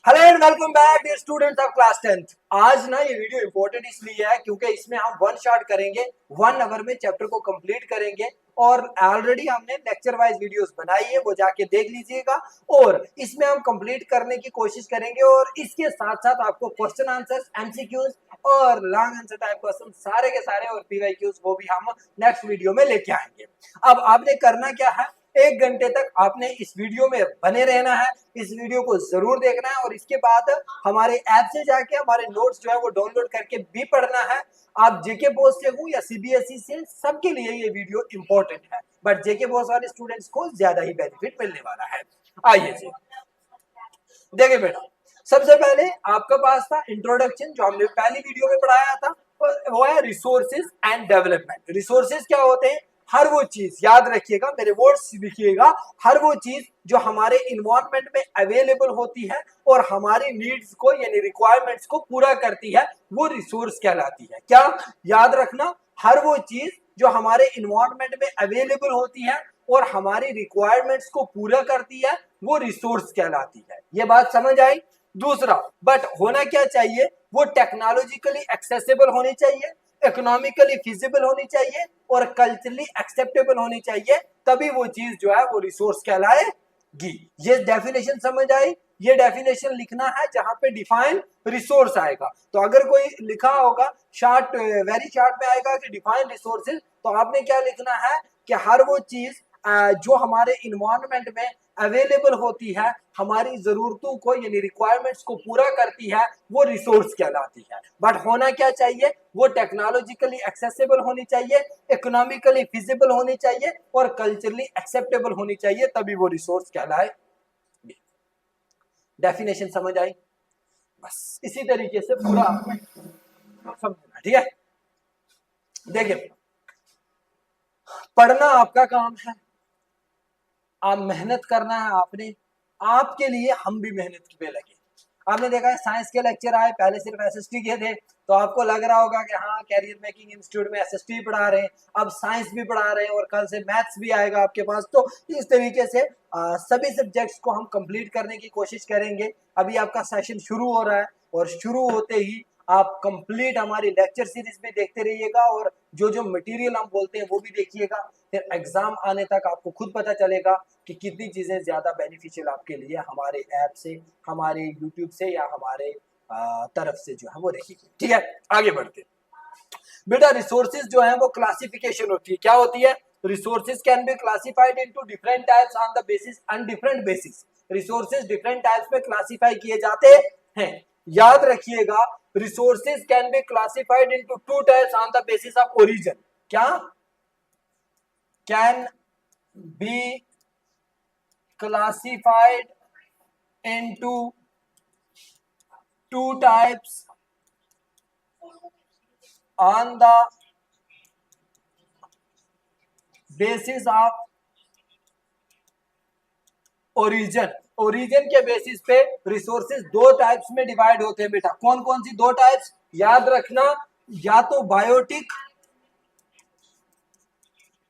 Hello and welcome back dear students of class 10th। आज ना ये वीडियो इंपॉर्टेंट इसलिए है क्योंकि इसमें हम वन शॉट करेंगे, 1 आवर में चैप्टर को कंप्लीट करेंगे। और ऑलरेडी हमने लेक्चर वाइज वीडियोस बनाई है, वो जाके देख लीजिएगा। और इसमें हम कंप्लीट करने की कोशिश करेंगे और इसके साथ साथ आपको क्वेश्चन आंसर्स, एमसीक्यूज और लॉन्ग आंसर टाइप क्वेश्चन सारे के सारे और पीवाईक्यूज वो भी हम नेक्स्ट वीडियो में लेके आएंगे। अब आपने करना क्या है, 1 घंटे तक आपने इस वीडियो में बने रहना है, इस वीडियो को जरूर देखना है और इसके बाद हमारे ऐप से जाके हमारे नोट्स जो है वो डाउनलोड करके भी पढ़ना है। आप जेके बोस से हो या सीबीएसई से, सबके लिए ये वीडियो इंपॉर्टेंट है, बट जेके बोस वाले स्टूडेंट्स को ज्यादा ही बेनिफिट मिलने वाला है। आइए जी, देखिए बेटा, सबसे पहले आपके पास था इंट्रोडक्शन जो हमने पहली वीडियो में पढ़ाया था, वो है रिसोर्सेज एंड डेवलपमेंट। रिसोर्सेज क्या होते हैं? हर वो चीज, याद रखिएगा, मेरे वर्ड्स लिखिएगा, हर वो चीज जो हमारे इन्वायरमेंट में अवेलेबल होती है और हमारी नीड्स को यानी रिक्वायरमेंट्स को पूरा करती है, वो रिसोर्स कहलाती है। क्या याद रखना? हर वो चीज जो हमारे इन्वायरमेंट में अवेलेबल होती है और हमारी रिक्वायरमेंट्स को पूरा करती है, वो रिसोर्स कहलाती है। ये बात समझ आई? दूसरा, बट होना क्या चाहिए? वो टेक्नोलॉजिकली एक्सेसिबल होनी चाहिए, इकोनॉमिकली फिजिबल होनी चाहिए और कल्चरली एक्सेप्टेबल होनी चाहिए, तभी वो चीज जो है वो रिसोर्स कहलाएगी। ये डेफिनेशन समझ आई? ये डेफिनेशन लिखना है जहां पे डिफाइन रिसोर्स आएगा। तो अगर कोई लिखा होगा शॉर्ट, वेरी शॉर्ट में आएगा कि डिफाइन रिसोर्सेज, तो आपने क्या लिखना है कि हर वो चीज जो हमारे इन्वायरमेंट में अवेलेबल होती है, हमारी जरूरतों को यानी रिक्वायरमेंट्स को पूरा करती है, वो रिसोर्स कहलाती है। बट होना क्या चाहिए? वो टेक्नोलॉजिकली एक्सेसिबल होनी चाहिए, इकोनॉमिकली फिजिबल होनी चाहिए और कल्चरली एक्सेप्टेबल होनी चाहिए, तभी वो रिसोर्स कहलाए। डेफिनेशन समझ आई? बस इसी तरीके से पूरा समझना, ठीक है? देखिए, पढ़ना आपका काम है, आप मेहनत करना है आपने, आपके लिए हम भी मेहनत पे लगे। आपने देखा है साइंस के लेक्चर आए, पहले सिर्फ एसएसटी के थे, तो आपको लग रहा होगा कि हाँ कैरियर मेकिंग इंस्टीट्यूट में एसएसटी पढ़ा रहे हैं, अब साइंस भी पढ़ा रहे हैं और कल से मैथ्स भी आएगा आपके पास। तो इस तरीके से सभी सब्जेक्ट्स को हम कंप्लीट करने की कोशिश करेंगे। अभी आपका सेशन शुरू हो रहा है और शुरू होते ही आप कंप्लीट हमारी लेक्चर सीरीज भी देखते रहिएगा और जो जो मटेरियल हम बोलते हैं वो भी देखिएगा। फिर एग्जाम आने तक आपको खुद पता चलेगा कि कितनी चीजें ज्यादा बेनिफिशियल आपके लिए हमारे ऐप से, हमारे यूट्यूब से या हमारे तरफ से जो है वो रहेगी। ठीक है, आगे बढ़ते बेटा। रिसोर्सेज जो है वो क्लासिफिकेशन होती है। क्या होती है? Resources can be classified into different types on the basis on different basis. Resources different types में क्लासिफाई किए जाते हैं। याद रखिएगा, resources can be classified into 2 types on the basis of origin. क्या? Can be classified into 2 types on the basis of origin। Origin के basis पे resources 2 types में डिवाइड होते हैं बेटा। कौन कौन सी 2 टाइप्स? याद रखना, या तो बायोटिक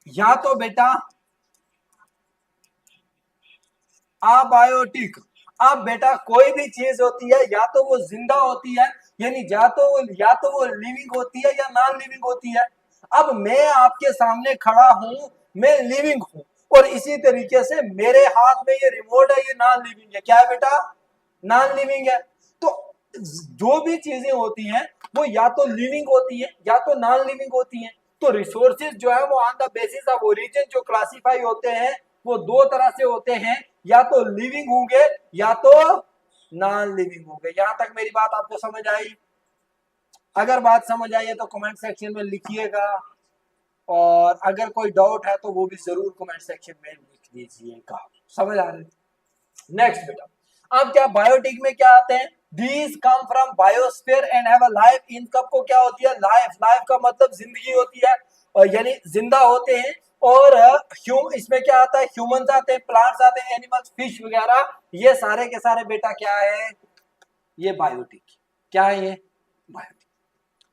या तो बेटा अबायोटिक। अब बेटा कोई भी चीज होती है या तो वो जिंदा होती है, यानी या तो वो लिविंग होती है या नॉन लिविंग होती है। अब मैं आपके सामने खड़ा हूं, मैं लिविंग हूं और इसी तरीके से मेरे हाथ में ये रिमोट है, ये नॉन लिविंग है। क्या है बेटा? नॉन लिविंग है। तो जो भी चीजें होती हैं वो या तो लिविंग होती है या तो नॉन लिविंग होती हैं। तो रिसोर्सेज जो है वो on the basis of origin जो क्लासिफाई होते हैं वो 2 तरह से होते हैं, या तो लिविंग होंगे या तो नॉन लिविंग होंगे। यहां तक मेरी बात आपको समझ आई? अगर बात समझ आई है तो कमेंट सेक्शन में लिखिएगा और अगर कोई डाउट है तो वो भी जरूर कमेंट सेक्शन में लिख दीजिएगा। समझ आ रही है? नेक्स्ट बेटा, अब क्या बायोटिक में क्या आते हैं? These come from biosphere and have a life. इन कब को क्या होती है? लाइफ। लाइफ का मतलब जिंदगी होती है, और यानी जिंदा होते हैं। और इसमें क्या आता है? ह्यूमंस आते हैं, प्लांट्स आते हैं, एनिमल्स, फिश वगैरह, ये सारे के सारे बेटा क्या है? ये बायोटिक। क्या है ये? बायोटिक।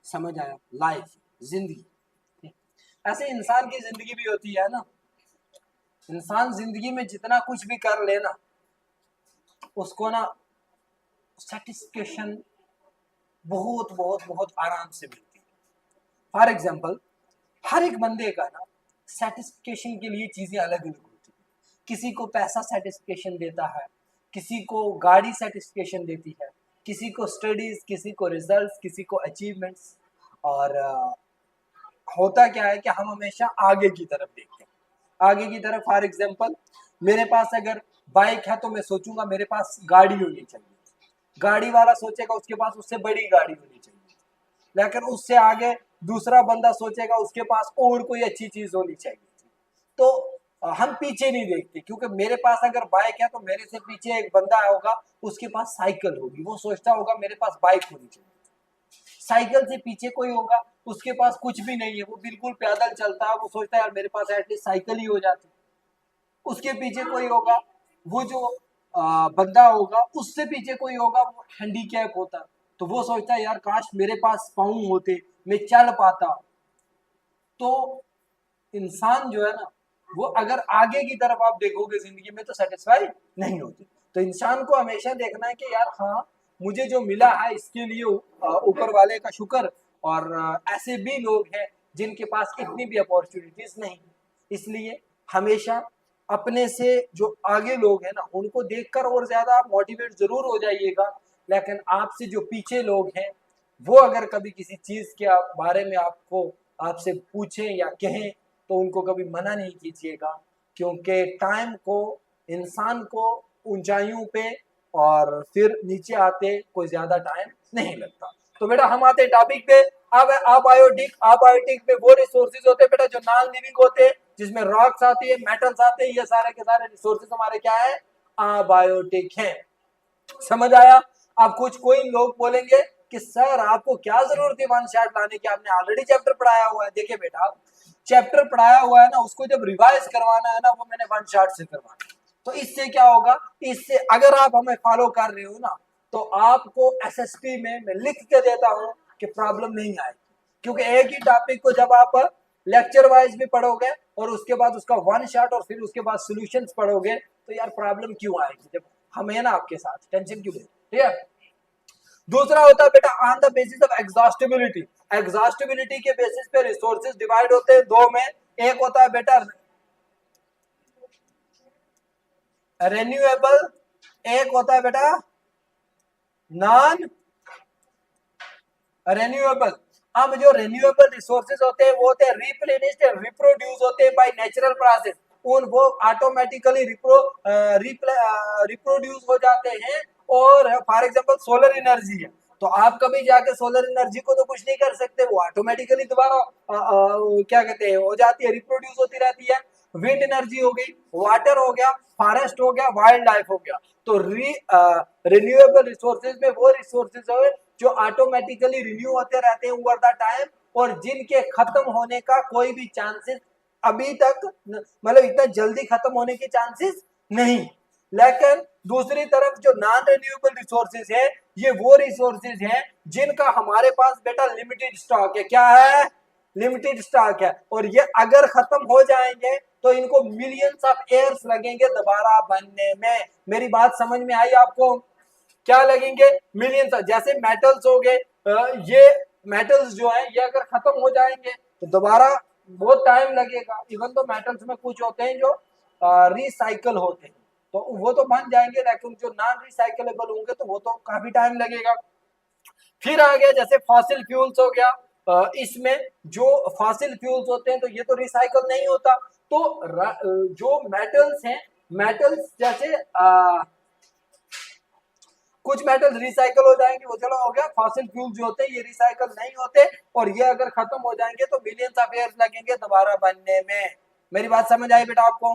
समझ आया? लाइफ, जिंदगी। ऐसे इंसान की जिंदगी भी होती है ना। इंसान जिंदगी में जितना कुछ भी कर लेना, उसको ना सेटिस्फेक्शन बहुत बहुत बहुत आराम से मिलती है। फॉर एग्जाम्पल, हर एक बंदे का ना सेटिस्फेक्शन के लिए चीजें अलग अलग होती है। किसी को पैसा सेटिस्फेक्शन देता है, किसी को गाड़ी सेटिस्फेक्शन देती है, किसी को स्टडीज, किसी को रिजल्ट्स, किसी को अचीवमेंट्स। और होता क्या है कि हम हमेशा आगे की तरफ देखते हैं, आगे की तरफ। फॉर एग्जाम्पल, मेरे पास अगर बाइक है तो मैं सोचूंगा मेरे पास गाड़ी होनी चाहिए, गाड़ी वाला सोचेगा उसके पास उससे बड़ी गाड़ी होनी चाहिए, लेकिन उससे आगे दूसरा बंदा सोचेगा उसके पास और कोई अच्छी चीज होनी चाहिए। तो हम पीछे नहीं देखते, क्योंकि मेरे पास अगर बाइक है तो मेरे से पीछे एक बंदा होगा, उसके पास साइकिल होगी, वो सोचता होगा मेरे पास बाइक होनी चाहिए। साइकिल से पीछे कोई होगा, उसके पास कुछ भी नहीं है, वो बिल्कुल पैदल चलता है, वो सोचता है यार मेरे पास एटलीस्ट साइकिल ही हो जाती। उसके पीछे कोई होगा, वो जो बंदा होगा उससे पीछे कोई होगा, वो हैंडीकैप होता, तो वो सोचता है यार काश मेरे पास पाँव होते, मैं चल पाता। तो इंसान जो है ना, वो अगर आगे की तरफ आप देखोगे जिंदगी में तो सेटिस्फाई नहीं होते। तो इंसान को हमेशा देखना है कि यार हाँ, मुझे जो मिला है इसके लिए ऊपर वाले का शुक्र। और ऐसे भी लोग हैं जिनके पास इतनी भी अपॉर्चुनिटीज नहीं, इसलिए हमेशा अपने से जो आगे लोग हैं ना उनको देखकर और ज्यादा आप मोटिवेट जरूर हो जाइएगा, लेकिन आपसे जो पीछे लोग हैं वो अगर कभी किसी चीज के बारे में आपसे पूछें या कहें तो उनको कभी मना नहीं कीजिएगा, क्योंकि टाइम को, इंसान को ऊंचाइयों पे और फिर नीचे आते कोई ज्यादा टाइम नहीं लगता। तो बेटा हम आते टॉपिक पे। अब अबायोटिक, अबायोटिक में वो रिसोर्सेज होते हैं बेटा जो नॉन लिविंग होते हैं, जिसमें रॉक्स आती है, मेटल्स आते हैं, ये सारे के सारे रिसोर्सेज हमारे क्या है, अबायोटिक है। समझ आया? अब कुछ कोई लोग बोलेंगे कि सर आपको क्या जरूरत है वन शॉट लाने की, आपने ऑलरेडी चैप्टर पढ़ाया हुआ है। देखिए बेटा, चैप्टर पढ़ाया हुआ है ना, उसको जब रिवाइज करवाना है ना, वो मैंने वन शॉट से करवाना है। तो इससे क्या होगा, इससे अगर आप हमें फॉलो कर रहे हो ना, तो आपको एसएसपी में मैं लिख के देता हूं कि प्रॉब्लम नहीं आएगी, क्योंकि एक ही टॉपिक को जब आप लेक्चर वाइज भी पढ़ोगे और उसके बाद उसका वन शॉट और फिर उसके बाद सॉल्यूशंस पढ़ोगे, तो यार प्रॉब्लम क्यों आएगी, जब हम है ना आपके साथ, टेंशन क्यों ले। ठीक है? दूसरा होता है बेटा on the basis of exhaustibility. Exhaustibility के बेसिस पे रिसोर्सेज डिवाइड होते हैं दो में। एक होता है बेटा रेन्यूएबल, एक होता है बेटा नॉन रेन्यूएबल। अब जो रेन्यूएबल रिसोर्सेज होते हैं वो होते हैं रिप्लेनिश्ड एंड रिप्रोड्यूस होते हैं बाय नेचुरल प्रोसेस, उन वो ऑटोमेटिकली रिप्रोड्यूस हो जाते हैं। और फॉर एग्जांपल सोलर एनर्जी है, तो आप कभी जाके सोलर एनर्जी को तो कुछ नहीं कर सकते, वो ऑटोमेटिकली दोबारा क्या कहते हैं हो जाती है, रिप्रोड्यूस होती रहती है। विंड एनर्जी हो गई, वाटर हो गया, फॉरेस्ट हो गया, वाइल्ड लाइफ हो गया। तो रिन्यूएबल रिसोर्सेज में वो रिसोर्सेज हो जो ऑटोमेटिकली रिन्यू होते रहते हैं ओवर द टाइम, और जिनके खत्म होने का कोई भी चांसेस अभी तक मतलब इतना जल्दी खत्म होने के चांसेस नहीं। लेकिन दूसरी तरफ जो नॉन रिन्यूएबल रिसोर्सेज है, ये वो रिसोर्सेज हैं जिनका हमारे पास बेटा लिमिटेड स्टॉक है। क्या है? लिमिटेड स्टॉक है, और ये अगर खत्म हो जाएंगे तो इनको मिलियंस ऑफ ईयर्स लगेंगे दोबारा बनने में। मेरी बात समझ में आई आपको? क्या लगेंगे? मिलियंस। जैसे मेटल्स हो गए, ये मेटल्स जो है ये अगर खत्म हो जाएंगे तो दोबारा बहुत टाइम लगेगा। इवन तो मेटल्स में कुछ होते हैं जो रिसाइकल होते हैं, तो वो तो बन जाएंगे, लेकिन जो नॉन रिसाइकलेबल होंगे तो वो तो काफी टाइम लगेगा। फिर आ गया जैसे फॉसिल फ्यूल्स हो गया, इसमें जो फॉसिल फ्यूल्स होते हैं तो ये तो रिसाइकल नहीं होता। तो जो मेटल्स हैं, मेटल्स जैसे कुछ मेटल्स रिसाइकल हो जाएंगे, वो चलो हो गया। फॉसिल फ्यूल जो होते हैं ये रिसाइकल नहीं होते, और ये अगर खत्म हो जाएंगे तो मिलियंस ऑफ ईयर्स लगेंगे दोबारा बनने में। मेरी बात समझ आई बेटा आपको?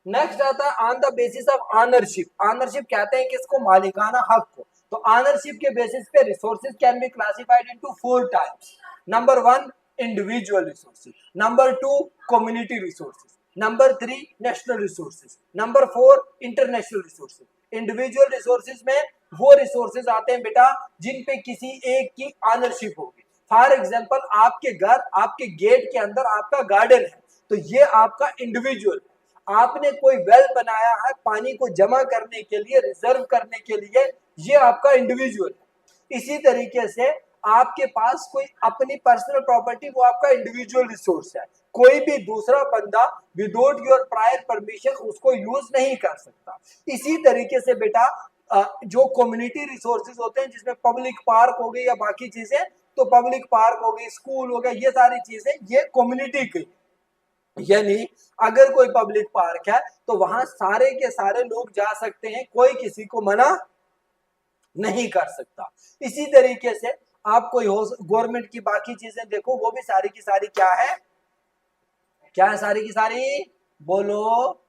नेक्स्ट आता है on the basis of ownership. Ownership कहते हैं कि इसको मालिकाना हक को। तो ऑनरशिप के बेसिस पे resources can be classified into 4 types. Number 1 individual resources, number 2 community resources, number 3 national resources, number 4 international resources. Individual resources में वो रिसोर्सेज आते हैं बेटा जिन पे किसी एक की ऑनरशिप होगी। फॉर एग्जांपल, आपके घर, आपके गेट के अंदर आपका गार्डन है, तो ये आपका इंडिविजुअल। आपने कोई वेल बनाया है पानी को जमा करने के लिए, रिजर्व करने के लिए, ये आपका इंडिविजुअल है। इसी तरीके से आपके पास कोई अपनी पर्सनल प्रॉपर्टी, वो आपका इंडिविजुअल रिसोर्स है। कोई भी दूसरा बंदा विदाउट योर प्रायर परमिशन उसको यूज नहीं कर सकता। इसी तरीके से बेटा जो कम्युनिटी रिसोर्सेज होते हैं, जिसमें पब्लिक पार्क हो गई या बाकी चीजें, तो पब्लिक पार्क हो गई, स्कूल हो गया, ये सारी चीजें ये कम्युनिटी की, यानी अगर कोई पब्लिक पार्क है तो वहां सारे के सारे लोग जा सकते हैं, कोई किसी को मना नहीं कर सकता। इसी तरीके से आप कोई गवर्नमेंट की बाकी चीजें देखो, वो भी सारी की सारी क्या है, क्या है सारी की सारी, बोलो,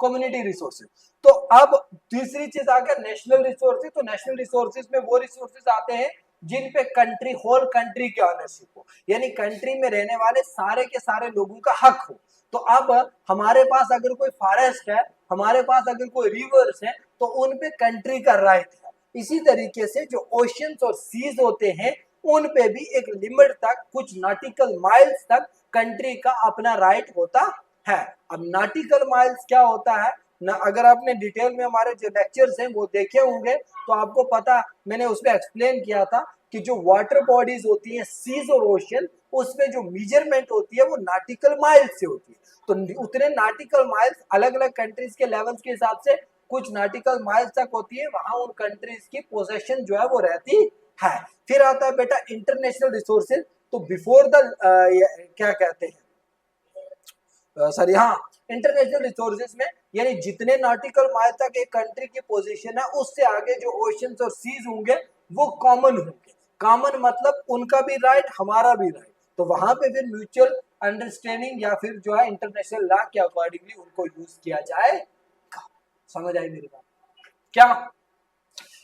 कम्युनिटी रिसोर्सेज। तो अब तीसरी चीज आ गया नेशनल रिसोर्सेज। तो नेशनल रिसोर्सेज में वो रिसोर्सेज आते हैं जिन पे कंट्री, होल कंट्री की ऑनरशिप हो, यानी कंट्री में रहने वाले सारे के सारे लोगों का हक हो। तो अब हमारे पास अगर कोई फॉरेस्ट है, हमारे पास अगर कोई रिवर्स है, तो उन पे कंट्री का राइट है। इसी तरीके से जो ओशियंस और सीज होते हैं, उन पे भी एक लिमिट तक, कुछ नॉटिकल माइल्स तक कंट्री का अपना राइट होता है। अब नॉटिकल माइल्स क्या होता है ना, अगर आपने डिटेल में हमारे जो लेक्चर्स हैं वो देखे होंगे तो आपको पता, मैंने उसमें एक्सप्लेन किया था कि जो वाटर बॉडीज होती है, सीज और ओशियन, उसमें जो मेजरमेंट होती है वो नॉटिकल माइल्स से होती है। तो उतने नॉटिकल माइल्स अलग अलग कंट्रीज के लेवल्स के हिसाब से कुछ नॉटिकल माइल्स तक होती है, वहां उन कंट्रीज की पोजेशन जो है वो रहती है। फिर आता है बेटा इंटरनेशनल रिसोर्सेज। तो बिफोर द क्या कहते हैं, सॉरी, हाँ, इंटरनेशनल रिसोर्सेज में यानी जितने नॉटिकल माइल तक एक कंट्री की पोजीशन है, उससे आगे जो ओशियंस और सीज होंगे वो कॉमन होंगे। कॉमन मतलब उनका भी राइट, हमारा भी राइट। तो वहां पे फिर म्यूचुअल अंडरस्टैंडिंग या फिर जो है इंटरनेशनल लॉ के अकॉर्डिंगली उनको यूज किया जाएगा। समझ आई मेरी बात? क्या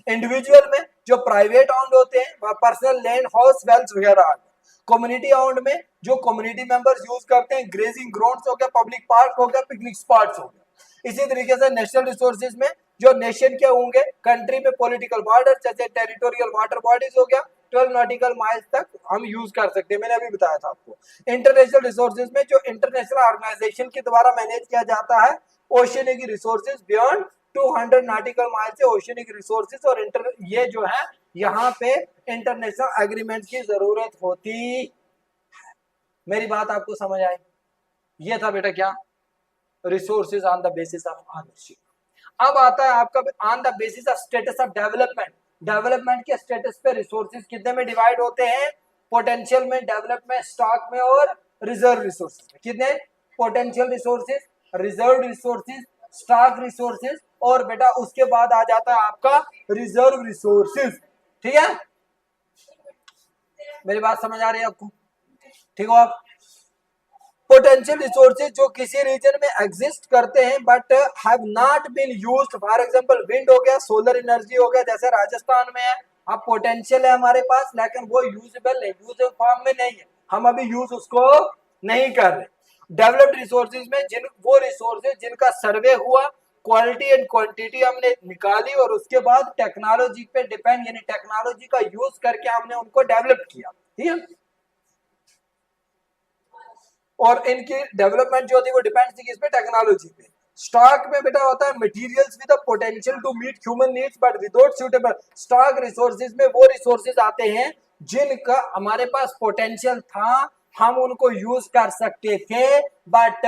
इंडिविजुअल में जो प्राइवेट ऑन्ड होते हैं वह पर्सनल लैंड, हाउस, वेल्स वगैरह आ गए। कम्युनिटी ऑन्ड में जो कम्युनिटी मेंबर्स यूज करते हैं, ग्रेजिंग ग्राउंड्स हो गया, पब्लिक पार्क हो गया, पिकनिक स्पॉट्स हो गया। इसी तरीके से नेशनल रिसोर्सेज में जो नेशन के होंगे, कंट्री में पॉलिटिकल बॉर्डर, जैसे टेरिटोरियल वाटर बॉडीज हो गया, 12 नॉटिकल माइल्स तक हम यूज कर सकते हैं, मैंने अभी बताया था आपको। इंटरनेशनल रिसोर्सेज में जो इंटरनेशनल ऑर्गेनाइजेशन के द्वारा मैनेज किया जाता है, oceanic resources beyond 200 nautical mile से ओशियनिक रिसोर्सेज और ये जो है यहाँ पे इंटरनेशनल एग्रीमेंट की जरूरत होती है। मेरी बात आपको समझ आई? ये था बेटा क्या, resources on the basis of ownership. अब आता है आपका on the basis of status of development. Development के स्टेटस पे रिसोर्सेज कितने में डिवाइड होते हैं, पोटेंशियल में, डेवलपमेंट, स्टॉक में और रिजर्व रिसोर्सेज में। कितने, potential resources, reserve resources, stock resources, और बेटा उसके बाद आ जाता है आपका रिजर्व रिसोर्सेज। ठीक है, मेरी बात समझ आ रही है आपको? ठीक हो आप? पोटेंशियल रिसोर्सेज जो किसी रीजन में एग्जिस्ट करते हैं but have not been used, for example wind हो गया, सोलर एनर्जी हो गया, जैसे राजस्थान में है। अब पोटेंशियल है हमारे पास लेकिन वो यूजेबल नहीं, यूजेबल फॉर्म में नहीं है, हम अभी यूज उसको नहीं कर रहे। डेवलप्ड रिसोर्सेज में जिन वो रिसोर्सेज जिनका सर्वे हुआ, क्वालिटी एंड क्वांटिटी हमने निकाली और उसके बाद टेक्नोलॉजी पे डिपेंड, यानी टेक्नोलॉजी का यूज करके हमने उनको डेवलप किया। ठीक है, और इनकी डेवलपमेंट जो होती है वो डिपेंड थी किस पे, टेक्नोलॉजी पे। स्टॉक में बेटा होता है materials with the potential to meet human needs but without suitable. Stock resources में वो रिसोर्सेज आते हैं जिनका हमारे पास पोटेंशियल था, हम उनको यूज कर सकते थे, बट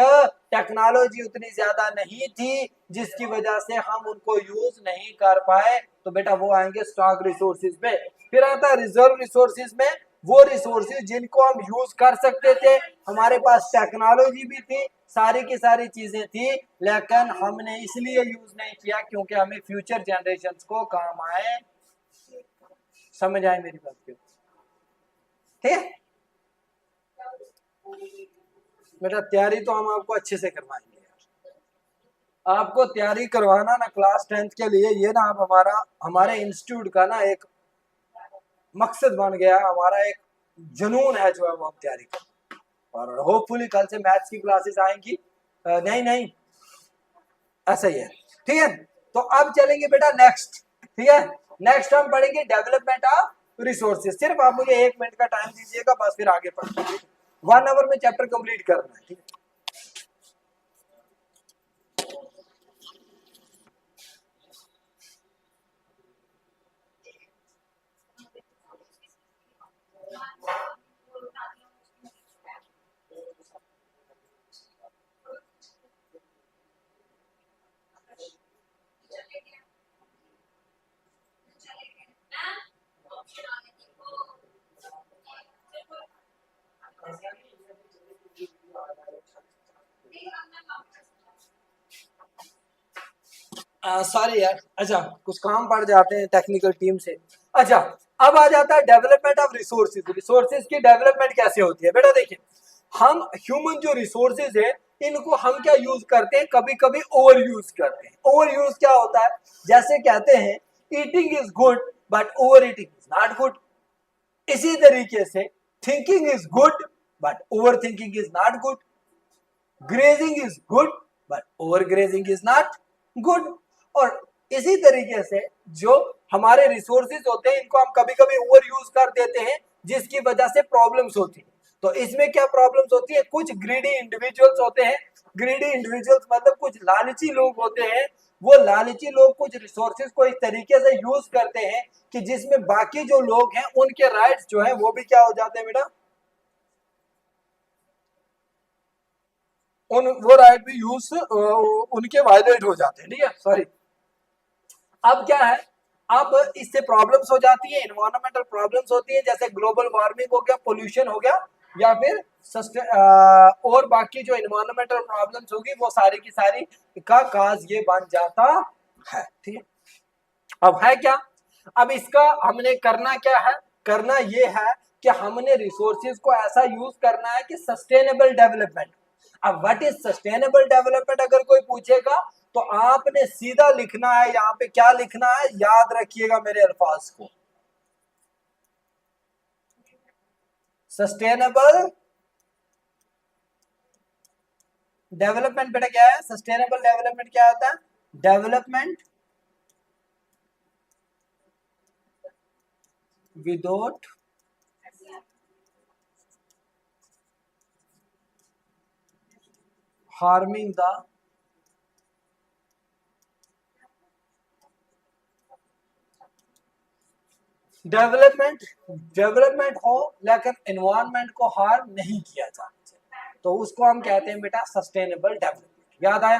टेक्नोलॉजी उतनी ज्यादा नहीं थी जिसकी वजह से हम उनको यूज नहीं कर पाए। तो बेटा वो आएंगे स्टॉक रिसोर्सेज में। फिर आता है रिजर्व रिसोर्सेज में, वो रिसोर्सेज जिनको हम यूज कर सकते थे, हमारे पास टेक्नोलॉजी भी थी, सारी की सारी चीजें थी, लेकिन हमने इसलिए यूज नहीं किया क्योंकि हमें फ्यूचर जनरेशन को काम आए। समझ आए मेरी बात क्यों? ठीक है बेटा, तैयारी तो हम आपको अच्छे से करवाएंगे यार। आपको तैयारी करवाना ना क्लास 10th के लिए, ये ना आप हमारे इंस्टीट्यूट का ना एक मकसद बन गया, हमारा एक जुनून है जो है वो हम तैयारी करें। और होपफुली कल से मैथ्स की क्लासेस आएंगी। नहीं नहीं, ऐसा ही है। ठीक है, तो अब चलेंगे बेटा नेक्स्ट। ठीक है, नेक्स्ट हम पढ़ेंगे डेवलपमेंट ऑफ रिसोर्सेज। सिर्फ आप मुझे 1 मिनट का टाइम दीजिएगा, बस फिर आगे पढ़ेंगे। 1 आवर में चैप्टर कंप्लीट करना है। ठीक है, सॉरी यार, अच्छा कुछ काम पड़ जाते हैं टेक्निकल टीम से। अच्छा, अब आ जाता है डेवलपमेंट ऑफ रिसोर्सेज। रिसोर्सेज की डेवलपमेंट कैसे होती है बेटा? देखिए, हम ह्यूमन जो रिसोर्सेज है इनको हम क्या यूज करते हैं, कभी कभी ओवर यूज करते हैं। ओवर यूज क्या होता है? जैसे कहते हैं eating is good but over eating is not good. इसी तरीके से thinking is good but over thinking is not good. Grazing is good but over grazing is not good. और इसी तरीके से जो हमारे रिसोर्सेज होते हैं इनको हम कभी कभी ओवर यूज कर देते हैं, जिसकी वजह से प्रॉब्लम्स होती है। तो इसमें क्या प्रॉब्लम्स होती है? कुछ ग्रीडी इंडिविजुअल्स होते हैं। ग्रीडी इंडिविजुअल्स मतलब कुछ लालची लोग होते हैं। वो लालची लोग कुछ रिसोर्सेज को इस तरीके से यूज करते हैं कि जिसमें बाकी जो लोग हैं उनके राइट्स जो है वो भी क्या हो जाते हैं बेटा, उन वो राइट भी यूज उनके वायलेट हो जाते हैं। ठीक है, सॉरी। अब क्या है, अब इससे प्रॉब्लम्स हो जाती है, इन्वायरमेंटल प्रॉब्लम्स होती है, जैसे ग्लोबल वार्मिंग हो गया, पोल्यूशन हो गया, या फिर और बाकी जो इन्वायरमेंटल प्रॉब्लम्स होगी वो सारी की सारी का काज ये बन जाता है। ठीक है, अब है क्या, अब इसका हमने करना क्या है? करना ये है कि हमने रिसोर्सेज को ऐसा यूज करना है कि सस्टेनेबल डेवलपमेंट। अब व्हाट इज सस्टेनेबल डेवलपमेंट अगर कोई पूछेगा तो आपने सीधा लिखना है, यहाँ पे क्या लिखना है, याद रखिएगा मेरे अल्फाज को। सस्टेनेबल डेवलपमेंट बेटा क्या है? सस्टेनेबल डेवलपमेंट क्या होता है? Development without harming the development हो लेकिन एनवायरनमेंट को हार्म नहीं किया जाना चाहिए, तो उसको हम कहते हैं बेटा सस्टेनेबल डेवलपमेंट। याद आया?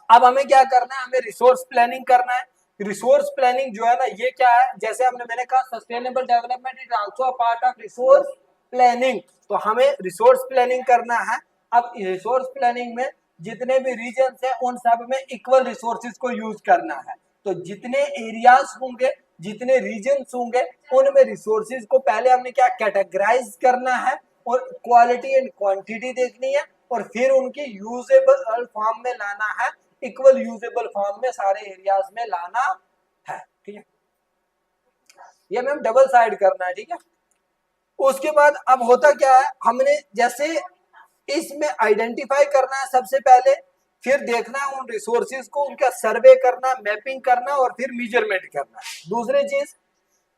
अब हमें क्या करना है? हमें रिसोर्स प्लानिंग करना है। रिसोर्स प्लानिंग जो है ना, ये क्या है, जैसे हमने मैंने कहा sustainable development is also a part of resource planning. तो हमें रिसोर्स प्लानिंग करना है। अब रिसोर्स प्लानिंग में जितने भी रीजन है उन सब में इक्वल रिसोर्सेज को यूज करना है। तो जितने एरियाज होंगे, जितने रीजन होंगे, उनमें रिसोर्सेज को पहले हमने क्या कैटेगराइज करना है, और क्वालिटी एंड क्वांटिटी देखनी है, और फिर उनकी यूजेबल फॉर्म में लाना है, इक्वल यूजेबल फॉर्म में सारे एरियाज में लाना है। ठीक है, ये मैम डबल साइड करना है। ठीक है, उसके बाद अब होता क्या है, हमने जैसे इसमें आइडेंटिफाई करना है सबसे पहले, फिर देखना है उन रिसोर्सेज को, उनका सर्वे करना, मैपिंग करना, और फिर मेजरमेंट करना। दूसरी चीज,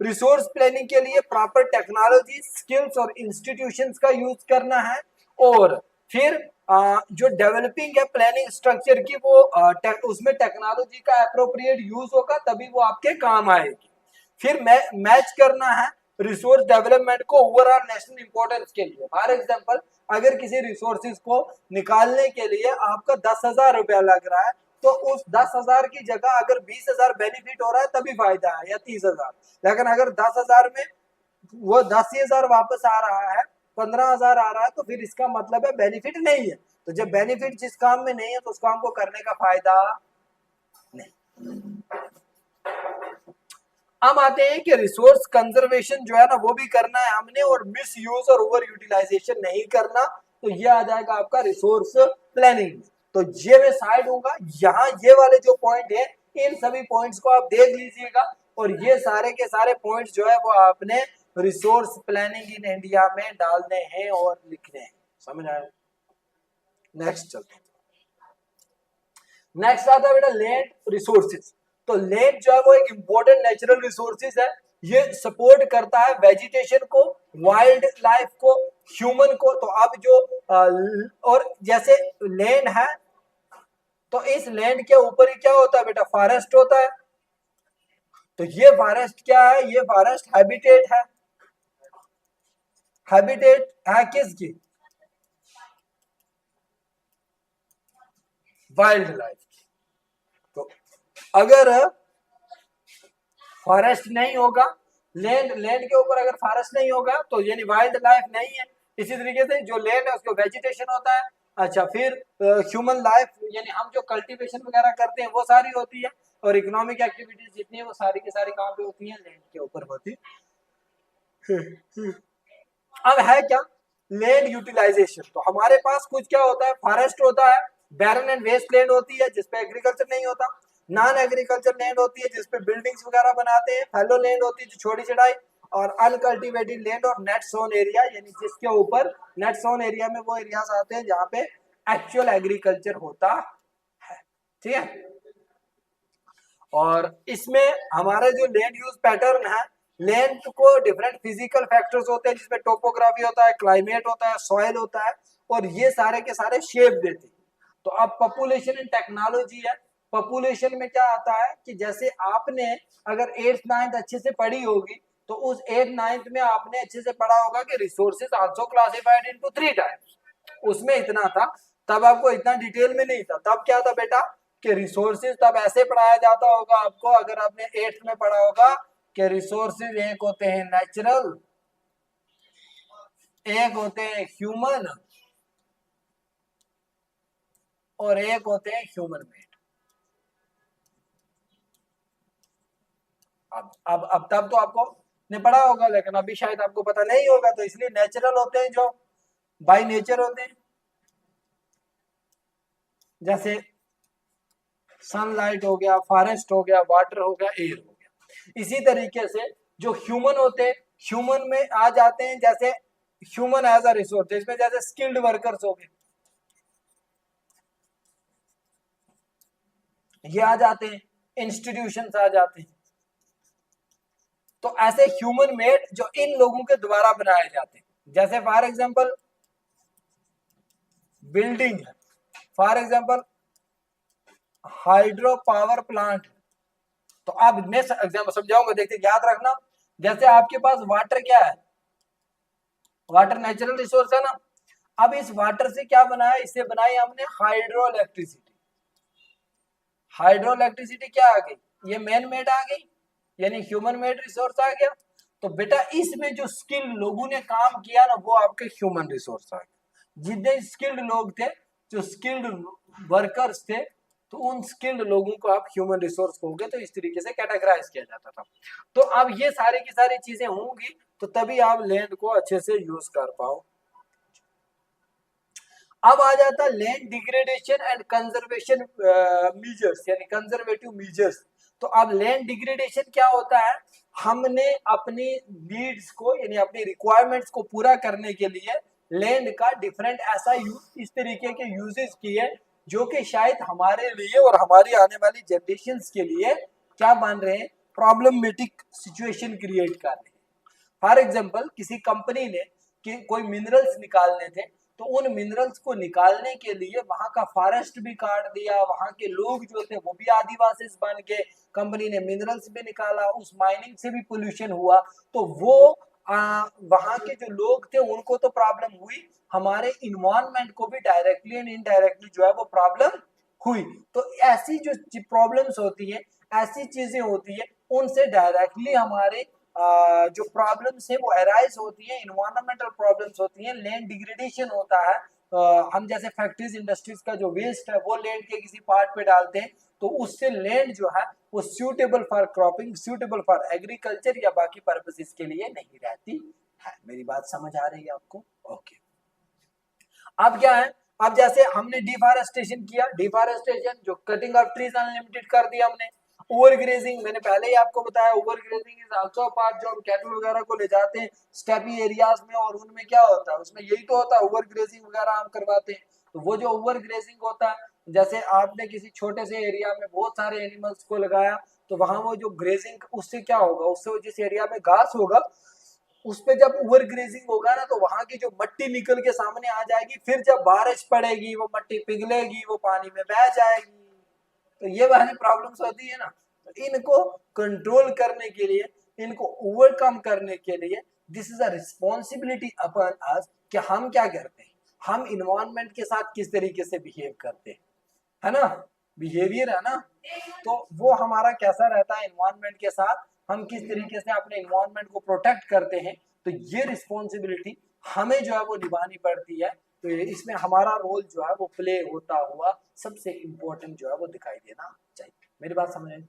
रिसोर्स प्लानिंग के लिए प्रॉपर टेक्नोलॉजी, स्किल्स और इंस्टीट्यूशंस का यूज करना है। और फिर जो डेवलपिंग है प्लानिंग स्ट्रक्चर की, वो उसमें टेक्नोलॉजी का अप्रोप्रिएट यूज होगा, तभी वो आपके काम आएगी। फिर मैच करना है रिसोर्स डेवलपमेंट को ओवरऑल नेशनल इंपॉर्टेंस के लिए। फॉर एग्जांपल, अगर किसी रिसोर्सेज को निकालने के लिए आपका 10,000 रुपया लग रहा है, तो उस 10,000 की जगह अगर 20,000 बेनिफिट हो रहा है तभी फायदा है, या 30,000। लेकिन अगर 10,000 में वो 10,000 वापस आ रहा है, 15,000 आ रहा है, तो फिर इसका मतलब है बेनिफिट नहीं है। तो जब बेनिफिट जिस काम में नहीं है तो उस काम को करने का फायदा नहीं। अब आते हैं कि रिसोर्स कंजर्वेशन जो है ना वो भी करना है हमने, और मिस यूज और ओवर यूटिलाइजेशन नहीं करना। तो ये आ जाएगा आपका रिसोर्स प्लानिंग। तो ये मैं साइड होगा, यहाँ ये वाले जो पॉइंट है इन सभी पॉइंट्स को आप देख लीजिएगा, और ये सारे के सारे पॉइंट्स जो है वो आपने रिसोर्स प्लानिंग इन इंडिया में डालने हैं और लिखने हैं। समझ आया? नेक्स्ट चलते हैं। नेक्स्ट आता है बेटा लैंड रिसोर्सेज। तो लैंड जो है वो एक इंपॉर्टेंट नेचुरल रिसोर्सेज है। ये सपोर्ट करता है वेजिटेशन को, वाइल्ड लाइफ को, ह्यूमन को। तो अब जो और जैसे लैंड है, तो इस लैंड के ऊपर ही क्या होता है बेटा? फॉरेस्ट होता है। तो ये फॉरेस्ट क्या है? ये फॉरेस्ट हैबिटेट है। हैबिटेट है किसकी? Wild life. तो अगर फॉरेस्ट नहीं होगा, लैंड लैंड के ऊपर अगर फॉरेस्ट नहीं होगा तो यानी वाइल्ड लाइफ नहीं है। इसी तरीके से जो लैंड है उसको वेजिटेशन होता है, अच्छा, फिर ह्यूमन लाइफ यानी हम जो कल्टीवेशन वगैरह करते हैं वो सारी होती है, और इकोनॉमिक एक्टिविटीज जितनी है वो सारी की सारी कहाँ पे होती है, लैंड के ऊपर होती है। अब है क्या, लैंड यूटिलाइजेशन। तो हमारे पास कुछ क्या होता है, फॉरेस्ट होता है, बैरन एंड वेस्ट लैंड होती है जिसपे एग्रीकल्चर नहीं होता, नॉन एग्रीकल्चर लैंड होती है जिसपे बिल्डिंग्स वगैरह बनाते हैं, फैलो लैंड होती है जो छोटी चढ़ाई, और अनकल्टिवेटेड लैंड और नेट सोन एरिया यानी जिसके ऊपर, नेट सोन एरिया में वो एरियाज आते हैं जहाँ पे एक्चुअल एग्रीकल्चर होता है। ठीक है, और इसमें हमारे जो लैंड यूज पैटर्न है, लैंड को डिफरेंट फिजिकल फैक्टर्स होते हैं जिसमें टोपोग्राफी होता है, क्लाइमेट होता है, सॉइल होता है, और ये सारे के सारे शेप देते हैं। तो अब पॉपुलेशन एंड टेक्नोलॉजी है। पॉपुलेशन में क्या आता है कि जैसे आपने अगर 8th 9th अच्छे से पढ़ी होगी तो उस 8th 9th में आपने अच्छे से पढ़ा होगा कि resources also classified into 3 types, उसमें इतना था, तब आपको इतना डिटेल में नहीं था। तब क्या था बेटा कि रिसोर्सेज तब ऐसे पढ़ाया जाता होगा आपको, अगर आपने 8th में पढ़ा होगा कि रिसोर्सेज एक होते हैं नेचुरल, एक होते हैं ह्यूमन, और एक होते हैं ह्यूमन मेड। अब तब तो आपको ने पढ़ा होगा, लेकिन अभी शायद आपको पता नहीं होगा, तो इसलिए नेचुरल होते हैं जो बाय नेचर होते हैं, जैसे सनलाइट हो गया, फॉरेस्ट हो गया, वाटर हो गया, एयर हो गया। इसी तरीके से जो ह्यूमन होते हैं, ह्यूमन में आ जाते हैं जैसे ह्यूमन एज अ रिसोर्स, इसमें जैसे स्किल्ड वर्कर्स हो गए, ये आ जाते हैं, इंस्टीट्यूशंस आ जाते हैं। तो ऐसे ह्यूमन मेड जो इन लोगों के द्वारा बनाए जाते हैं, जैसे फॉर एग्जांपल बिल्डिंग है, for example hydro power plant. तो अब मैं एग्जांपल समझाऊंगा, देखते याद रखना। जैसे आपके पास वाटर क्या है, वाटर नेचुरल रिसोर्स है ना। अब इस वाटर से क्या बनाया, इससे बनाई हमने हाइड्रो इलेक्ट्रिसिटी। हाइड्रो इलेक्ट्रिसिटी क्या आ गई, ये मैन मेड आ गई, यानी ह्यूमन मेड रिसोर्स आ गया। तो बेटा इसमें जो स्किल्ड लोगों ने काम किया ना वो आपके ह्यूमन रिसोर्स आ गए। जितने स्किल्ड लोग थे, जो स्किल्ड वर्कर्स थे, तो उन स्किल्ड लोगों को आप ह्यूमन रिसोर्स कहोगे, तो इस तरीके से कैटेगराइज किया जाता था। तो अब ये सारी की सारी चीजें होंगी तो तभी आप लैंड को अच्छे से यूज कर पाओ। अब आ जाता है land degradation and conservation measures, यानी कंजर्वेटिव मीजर्स। तो अब लैंड डिग्रेडेशन क्या होता है, हमने अपनी नीड्स को यानी अपनी रिक्वायरमेंट्स को पूरा करने के लिए लैंड का डिफरेंट ऐसा यूज, इस तरीके के यूजेस किए जो कि शायद हमारे लिए और हमारी आने वाली जनरेशंस के लिए क्या बन रहे हैं, प्रॉब्लमेटिक सिचुएशन क्रिएट कर रहे हैं। फॉर एग्जाम्पल किसी कंपनी ने कि कोई मिनरल्स निकालने थे, तो उन मिनरल्स को निकालने के लिए वहां का फॉरेस्ट भी काट दिया, वहां के लोग जो थे वो भी आदिवासी बन के, कंपनी ने मिनरल्स भी निकाला, उस माइनिंग से भी पोल्यूशन हुआ। तो वो वहां के जो लोग थे उनको तो प्रॉब्लम हुई, हमारे इन्वायरमेंट को भी डायरेक्टली एंड इनडायरेक्टली जो है वो प्रॉब्लम हुई। तो ऐसी जो प्रॉब्लम्स होती है, ऐसी चीजें होती है, उनसे डायरेक्टली हमारे जो प्रॉब्लम्स है वो अराइज होती है, इन्वायरमेंटल प्रॉब्लम्स होती हैं, लैंड डिग्रेडेशन होता है। हम जैसे फैक्ट्रीज इंडस्ट्रीज का जो वेस्ट है वो लैंड के किसी पार्ट पे डालते हैं, तो उससे लैंड जो है वो suitable for cropping, suitable for agriculture या बाकी पर्पसेस के लिए नहीं रहती है। मेरी बात समझ आ रही है आपको? ओके। अब क्या है, अब जैसे हमने डिफॉरेस्टेशन किया, डिफॉरेस्टेशन जो कटिंग ऑफ ट्रीज अनलिमिटेड कर दिया हमने। ओवर ग्रेजिंग मैंने पहले ही आपको बताया, over grazing is also part, जो हम कैटल वगैरह को ले जाते हैं स्टेपी एरियाज में, और उनमें क्या होता है, उसमें यही तो होता है, ओवर ग्रेजिंग वगैरह हम करवाते हैं। तो वो जो ओवर ग्रेजिंग होता है, जैसे आपने किसी छोटे से एरिया में बहुत सारे एनिमल्स को लगाया, तो वहां वो जो ग्रेजिंग, उससे क्या होगा, उससे जिस एरिया में घास होगा उस पे जब ओवर ग्रेजिंग होगा ना, तो वहां की जो मट्टी निकल के सामने आ जाएगी, फिर जब बारिश पड़ेगी वो मट्टी पिघलेगी, वो पानी में बह जाएगी। तो ये वाली प्रॉब्लम्स होती है ना। तो इनको कंट्रोल करने के लिए, इनको ओवरकम करने के लिए, दिस इज अ रिस्पॉन्सिबिलिटी अपन अस कि हम क्या करते हैं, हम इन्वायरमेंट के साथ किस तरीके से बिहेव करते हैं, है ना, बिहेवियर है ना। तो वो हमारा कैसा रहता है इन्वायरमेंट के साथ, हम किस तरीके से अपने इन्वायरमेंट को प्रोटेक्ट करते हैं। तो ये रिस्पॉन्सिबिलिटी हमें जो है वो निभानी पड़ती है तो इसमें हमारा रोल जो है वो प्ले होता हुआ सबसे इम्पोर्टेंट जो है वो दिखाई देना चाहिए। मेरी बात समझ आई?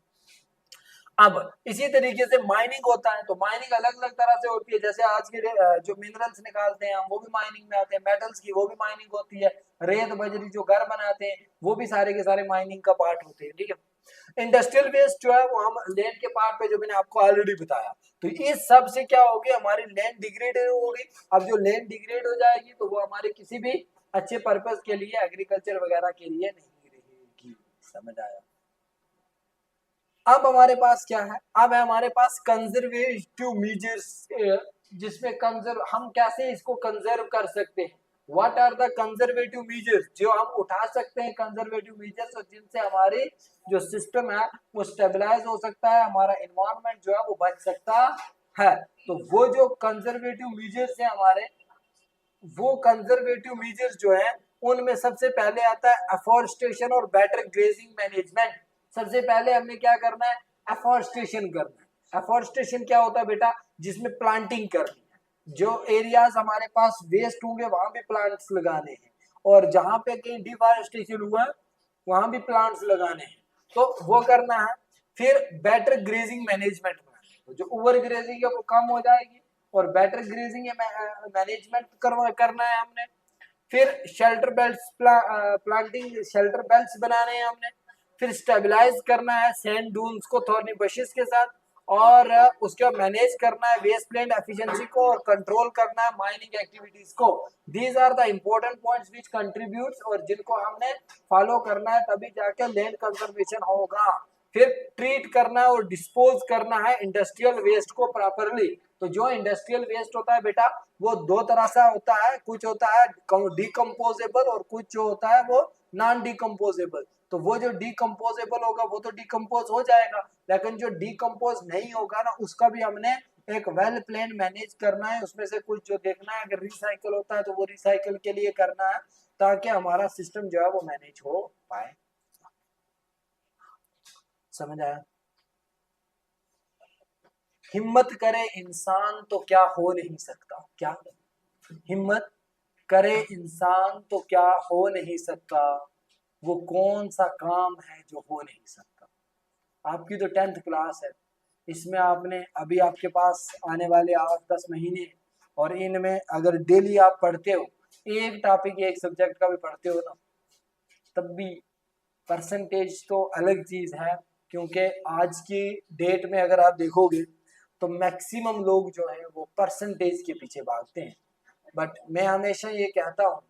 अब इसी तरीके से माइनिंग होता है, तो माइनिंग अलग अलग तरह से होती है। जैसे आज के जो मिनरल्स निकालते हैं हम वो भी माइनिंग में आते हैं, मेटल्स की वो भी माइनिंग होती है, रेत बजरी जो घर बनाते हैं वो भी सारे के सारे माइनिंग का पार्ट होते हैं। ठीक है, इंडस्ट्रियल वेस्ट जो है वो हम लैंड के पार्ट पे, जो मैंने आपको ऑलरेडी बताया, तो इस सब से क्या होगी, हमारी लैंड डिग्रेड होगी। अब जो लैंड डिग्रेड हो जाएगी तो वो हमारे किसी भी अच्छे पर्पज के लिए, एग्रीकल्चर वगैरह के लिए नहीं रहेगी। समझ आया? अब हमारे पास क्या है, अब है हमारे पास कंजर्वेटिव मेजर्स, जिसमें कंजर्व हम कैसे इसको कंजर्व कर सकते हैं। What are the conservative measures, जो हम उठा सकते हैं कंजर्वेटिव मेजर्स, और जिनसे हमारे जो सिस्टम है वो स्टेबलाइज हो सकता है, हमारा एनवायरनमेंट जो है वो बच सकता है। तो वो जो कंजर्वेटिव मेजर्स है हमारे, वो कंजर्वेटिव मेजर्स जो है उनमें सबसे पहले आता है एफॉरेस्टेशन और बेटर ग्रेजिंग मैनेजमेंट। सबसे पहले हमने क्या करना है, एफॉरेस्टेशन करना है। एफॉरेस्टेशन क्या होता है बेटा, जिसमें प्लांटिंग करनी है। जो एरियाज हमारे पास वेस्ट होंगे वहां भी प्लांट्स लगाने हैं, और जहां पे कहीं डिफॉरेस्टेशन हुआ वहां भी प्लांट्स लगाने हैं, तो वो करना है। फिर बेटर ग्रेजिंग मैनेजमेंट, तो जो ओवर ग्रेजिंग है वो कम हो जाएगी, और बेटर ग्रेजिंग मैनेजमेंट करना है हमने। फिर shelter belts, planting shelter belts बनाने हैं हमने। फिर स्टेबलाइज करना है सैंड डून्स को थॉर्नी बशेस के साथ, और उसके बाद मैनेज करना है वेस्ट लैंड एफिशिएंसी को, और कंट्रोल करना है माइनिंग एक्टिविटीज को। These are the important points which contributes, और जिनको हमने फॉलो करना है तभी जाके लैंड कंजर्वेशन होगा। फिर ट्रीट करना है और डिस्पोज करना है इंडस्ट्रियल वेस्ट को प्रॉपरली। तो जो इंडस्ट्रियल वेस्ट होता है बेटा वो दो तरह से होता है, कुछ होता है डिकम्पोजेबल और कुछ जो होता है वो नॉन डिकम्पोजेबल। तो वो जो डिकम्पोजेबल होगा वो तो डिकम्पोज हो जाएगा, लेकिन जो डिकम्पोज नहीं होगा ना उसका भी हमने एक वेल प्लान मैनेज करना है। उसमें से कुछ जो देखना है, अगर रिसाइकल होता है तो वो रिसाइकल के लिए करना है, ताकि हमारा सिस्टम जो है वो मैनेज हो पाए। समझ आया? हिम्मत करे इंसान तो क्या हो नहीं सकता, क्या हिम्मत करे इंसान तो क्या हो नहीं सकता, वो कौन सा काम है जो हो नहीं सकता। आपकी तो 10th क्लास है, इसमें आपने अभी आपके पास आने वाले 8-10 महीने, और इनमें अगर डेली आप पढ़ते हो, एक टॉपिक एक सब्जेक्ट का भी पढ़ते हो ना, तब भी परसेंटेज तो अलग चीज है। क्योंकि आज की डेट में अगर आप देखोगे तो मैक्सिमम लोग जो हैं वो परसेंटेज के पीछे भागते हैं। बट मैं हमेशा ये कहता हूँ,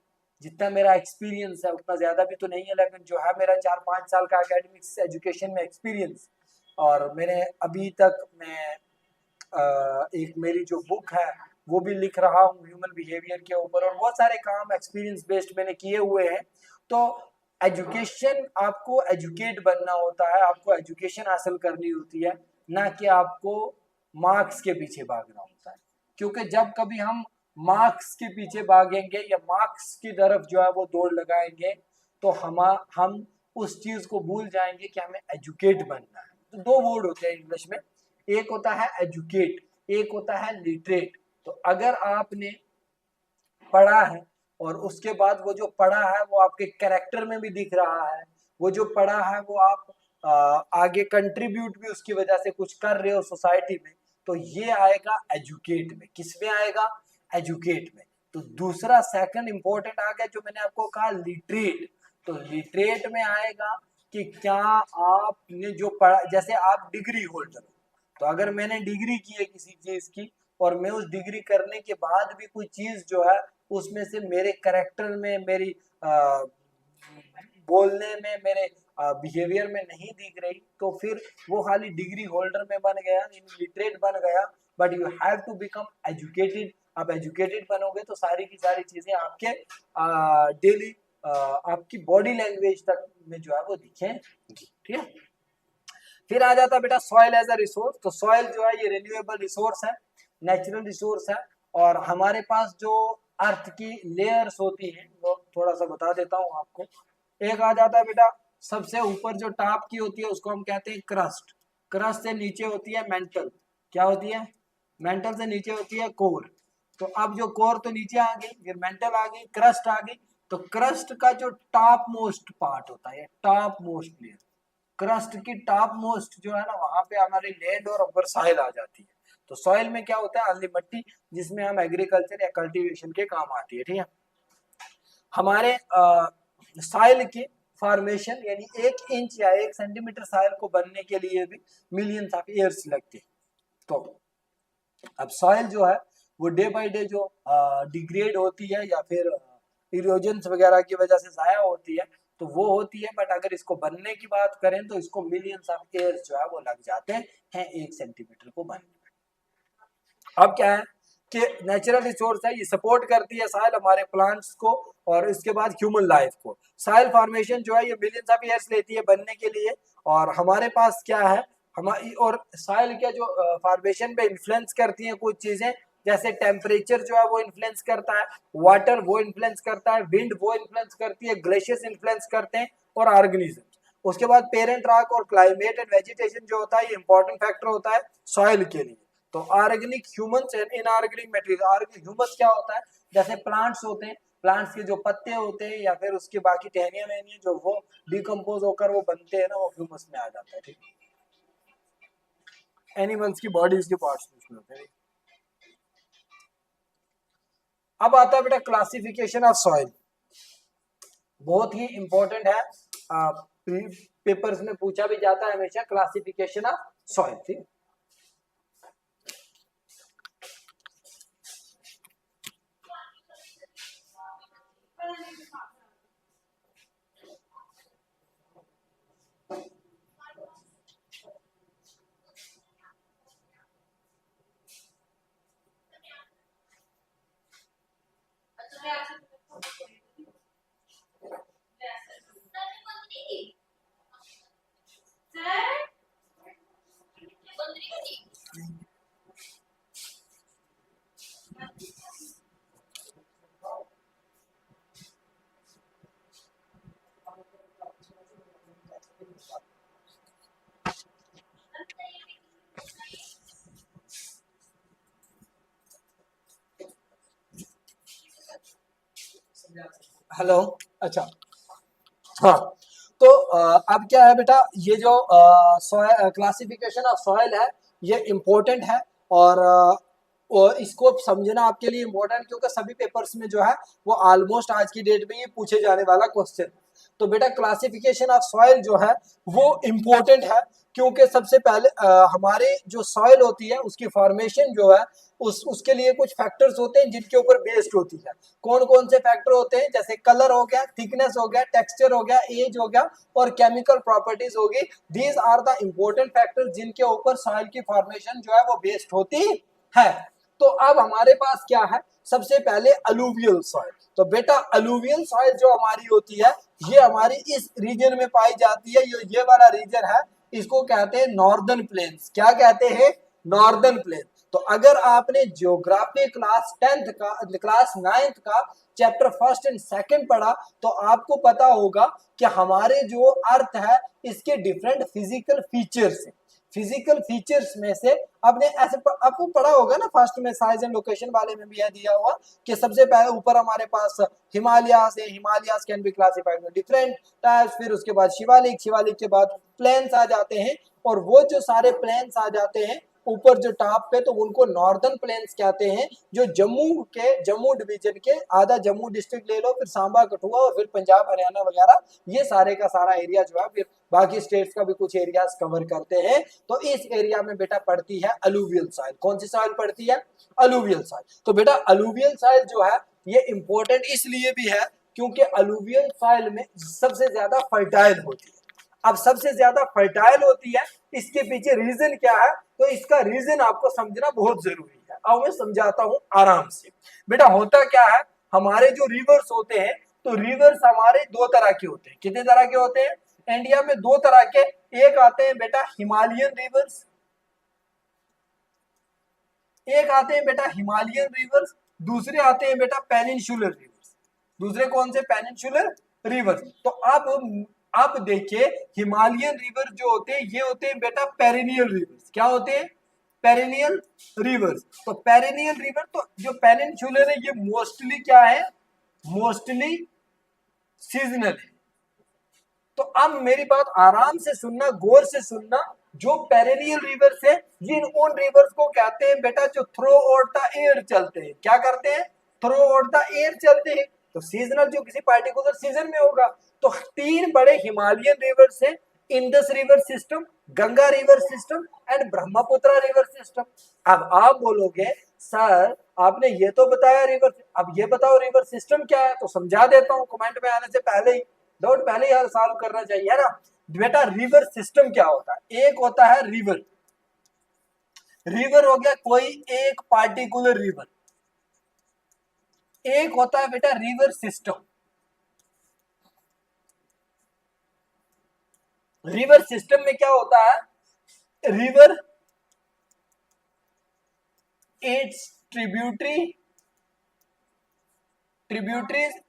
जितना मेरा एक्सपीरियंस है उतना ज्यादा भी तो नहीं है, लेकिन जो है मेरा 4-5 साल का एकेडमिक्स एजुकेशन में एक्सपीरियंस, और मैंने अभी तक मैं एक मेरी जो बुक है वो भी लिख रहा हूँ ह्यूमन बिहेवियर के ऊपर, और बहुत सारे काम एक्सपीरियंस बेस्ड मैंने किए हुए हैं। तो एजुकेशन, आपको एजुकेट बनना होता है, आपको एजुकेशन हासिल करनी होती है, ना कि आपको मार्क्स के पीछे भागना होता है। क्योंकि जब कभी हम मार्क्स के पीछे भागेंगे या मार्क्स की तरफ जो है वो दौड़ लगाएंगे, तो हम उस चीज को भूल जाएंगे कि हमें एजुकेट बनना है। तो दो वर्ड होते हैं इंग्लिश में, एक होता है एजुकेट, एक होता है लिटरेट। तो अगर आपने पढ़ा है और उसके बाद वो जो पढ़ा है वो आपके कैरेक्टर में भी दिख रहा है, वो जो पढ़ा है वो आप आगे कंट्रीब्यूट भी उसकी वजह से कुछ कर रहे हो सोसाइटी में, तो ये आएगा एजुकेट में। किस में आएगा? एजुकेट में। तो दूसरा सेकंड इंपॉर्टेंट आ गया जो मैंने आपको कहा, लिटरेट। तो लिटरेट में आएगा कि क्या आपने जो पढ़ा, जैसे आप डिग्री होल्डर हो, तो अगर मैंने डिग्री की है किसी चीज की, और मैं उस डिग्री करने के बाद भी कोई चीज जो है उसमें से मेरे कैरेक्टर में, मेरी बोलने में, मेरे बिहेवियर में नहीं दिख रही, तो फिर वो खाली डिग्री होल्डर में बन गया, लिटरेट बन गया। But you have to become educated. आप एजुकेटेड बनोगे तो सारी की सारी चीजें आपके डेली आपकी बॉडी लैंग्वेज तक में जो है वो दिखेंगी। ठीक है, फिर आ जाता बेटा सॉइल एज अ रिसोर्स। तो सॉइल जो है ये रिन्यूएबल रिसोर्स है, नेचुरल रिसोर्स है, और हमारे पास जो अर्थ की लेयर्स होती हैं वो थोड़ा सा बता देता हूँ आपको। एक आ जाता है बेटा सबसे ऊपर जो टॉप की होती है उसको हम कहते हैं क्रस्ट। क्रस्ट से नीचे होती है मेंटल, क्या होती है? मेंटल से नीचे होती है कोर, तो अब जो कोर तो नीचे आ गई, फिर मेंटल आ गई, क्रस्ट आ गई। तो क्रस्ट का जो टॉप मोस्ट पार्ट होता है, टॉप मोस्ट लेयर, क्रस्ट की टॉप मोस्ट जो है ना, वहां पे हमारी लैंड और ऊपर सॉइल आ जाती है। तो सॉइल में क्या होता है, हल्दी मट्टी, जिसमें हम एग्रीकल्चर या कल्टीवेशन के काम आती है, ठीक है। हमारे सॉइल की फॉर्मेशन यानी 1 इंच या 1 सेंटीमीटर सॉइल को बनने के लिए भी मिलियंस ऑफ ईयर्स लगते हैं। तो अब सॉइल जो है वो डे बाय डे जो डिग्रेड होती है या फिर इरोजन्स वगैरह की वजह से जाया होती है, तो वो होती है। बट अगर इसको बनने की बात करें तो इसको मिलियंस ऑफ ईयर्स जो है वो लग जाते हैं 1 सेंटीमीटर को बनने में। अब क्या है कि नेचुरल रिसोर्स है, ये सपोर्ट करती है सॉइल हमारे प्लांट्स को और इसके बाद ह्यूमन लाइफ को। सॉइल फॉर्मेशन जो है ये मिलियंस ऑफ ईयर्स लेती है बनने के लिए। और हमारे पास क्या है, हमारी और सॉइल के जो फॉर्मेशन पे इन्फ्लुएंस करती हैं कुछ चीजें, जैसे टेम्परेचर जो है वो इन्फ्लुएंस करता है, वाटर वो इन्फ्लुएंस करता है, विंड वो इन्फ्लुएंस करती है, ग्लेशियर्स इन्फ्लुएंस करते हैं और ऑर्गेनिज्म। उसके बाद पेरेंट रॉक और क्लाइमेट एंड वेजिटेशन जो होता है ये इंपॉर्टेंट फैक्टर होता है सॉइल के लिए। तो organic humans and inorganic material, organic humans क्या होता है, जैसे प्लांट्स होते हैं, प्लांट्स के जो पत्ते होते हैं या फिर उसके बाकी टहनियां वहनियां जो वो डिकम्पोज होकर वो बनते हैं ना, वो ह्यूमस में आ जाता है, ठीक है। एनिमल्स की बॉडीज के पार्ट्स में होते हैं। अब आता है बेटा क्लासिफिकेशन ऑफ सॉइल, बहुत ही इंपॉर्टेंट है, पेपर्स में पूछा भी जाता है हमेशा, क्लासिफिकेशन ऑफ सॉइल, ठीक। हेलो, अच्छा, हाँ। तो अब क्या है बेटा, ये जो क्लासिफिकेशन ऑफ सॉइल है ये इम्पोर्टेंट है। और इसको समझना आपके लिए इम्पोर्टेंट, क्योंकि सभी पेपर्स में जो है वो ऑलमोस्ट आज की डेट में ये पूछे जाने वाला क्वेश्चन। तो बेटा क्लासिफिकेशन ऑफ सॉइल जो है वो इम्पोर्टेंट है, क्योंकि सबसे पहले हमारे जो सॉइल होती है उसकी फॉर्मेशन जो है उसके लिए कुछ फैक्टर्स होते हैं जिनके ऊपर बेस्ड होती है। कौन कौन से फैक्टर होते हैं, जैसे कलर हो गया, थिकनेस हो गया, टेक्सचर हो गया, एज हो गया और केमिकल प्रॉपर्टीज होगी। These are the important factors जिनके ऊपर सॉइल की फॉर्मेशन जो है वो बेस्ड होती है। तो अब हमारे पास क्या है, सबसे पहले अलूवियल सॉइल। तो बेटा अलूवियल सॉइल जो हमारी होती है ये हमारी इस रीजन में पाई जाती है। ये वाला रीजन है, इसको कहते हैं नॉर्दर्न प्लेन्स। क्या कहते हैं, नॉर्दर्न प्लेन। तो अगर आपने ज्योग्राफी क्लास 10th का, क्लास 9th का चैप्टर 1st एंड 2nd पढ़ा, तो आपको पता होगा कि हमारे जो अर्थ है इसके डिफरेंट फिजिकल फीचर्स हैं। फिजिकल फीचर्स में से आपने ऐसे आपको पढ़ा होगा ना, फर्स्ट में साइज एंड लोकेशन वाले में भी यह दिया हुआ कि सबसे पहले ऊपर हमारे पास हिमालयास है, हिमालयास कैन बी क्लासिफाइड में डिफरेंट टाइप्स, फिर उसके बाद शिवालिक, शिवालिक के बाद प्लेन्स आ जाते हैं। और वो जो सारे प्लेन्स आ जाते हैं ऊपर जो टॉप पे, तो उनको नॉर्दर्न प्लेन्स कहते हैं, जो जम्मू डिवीजन के, आधा जम्मू डिस्ट्रिक्ट ले लो, फिर सांबा, कठुआ और फिर पंजाब, हरियाणा वगैरह, ये सारे का सारा एरिया जो है, फिर बाकी स्टेट्स का भी कुछ एरियाज कवर करते हैं। तो इस एरिया में बेटा पड़ती है अलूवियल सॉइल। कौन सी सॉइल पड़ती है, अलूवियल सॉइल। तो बेटा अलूवियल सॉइल जो है ये इंपॉर्टेंट इसलिए भी है क्योंकि अलूवियल सॉइल में सबसे ज्यादा फर्टाइल होती है। अब सबसे ज्यादा फर्टाइल होती है, इसके पीछे रीजन क्या है, तो इसका रीजन आपको समझना बहुत जरूरी है। अब मैं समझाता हूं आराम से। बेटा होता क्या है, हमारे जो रिवर्स होते हैं, तो रिवर्स हमारे दो तरह के होते हैं। कितने तरह के होते हैं, इंडिया में दो तरह के। एक आते हैं बेटा हिमालयन रिवर्स, एक आते हैं बेटा हिमालयन रिवर्स, दूसरे आते हैं बेटा पेनिनसुलर रिवर्स। दूसरे कौन से, पेनिनसुलर रिवर्स। तो अब देखिए हिमालयन रिवर जो होते हैं ये होते हैं बेटा पेरिनियल रिवर्स। क्या होते हैं, पेरिनियल रिवर्स। तो पेरिनियल रिवर, तो जो पेनिनसुलर है ये मोस्टली क्या है, मोस्टली सीजनल है। तो अब मेरी बात आराम से सुनना, गौर से सुनना, जो पेरिनियल रिवर्स है ये उन रिवर्स को कहते हैं बेटा जो थ्रू आउट द एयर चलते हैं। क्या करते हैं, थ्रू आउट द एयर चलते हैं। तो सीजनल जो किसी पार्टिकुलर सीजन में होगा। तो तीन बड़े हिमालयन रिवर्स हैं, Indus river system, Ganga river system and Brahmaputra river system. अब आप बोलोगे सर आपने ये तो बताया रिवर, अब ये बताओ रिवर सिस्टम क्या है, तो समझा देता हूँ कमेंट में आने से पहले ही, डाउट पहले ही सॉल्व करना चाहिए ना बेटा। रिवर सिस्टम क्या होता है, एक होता है रिवर, रिवर हो गया कोई एक पार्टिकुलर रिवर, एक होता है बेटा रिवर सिस्टम। रिवर सिस्टम में क्या होता है, river, it's tributaries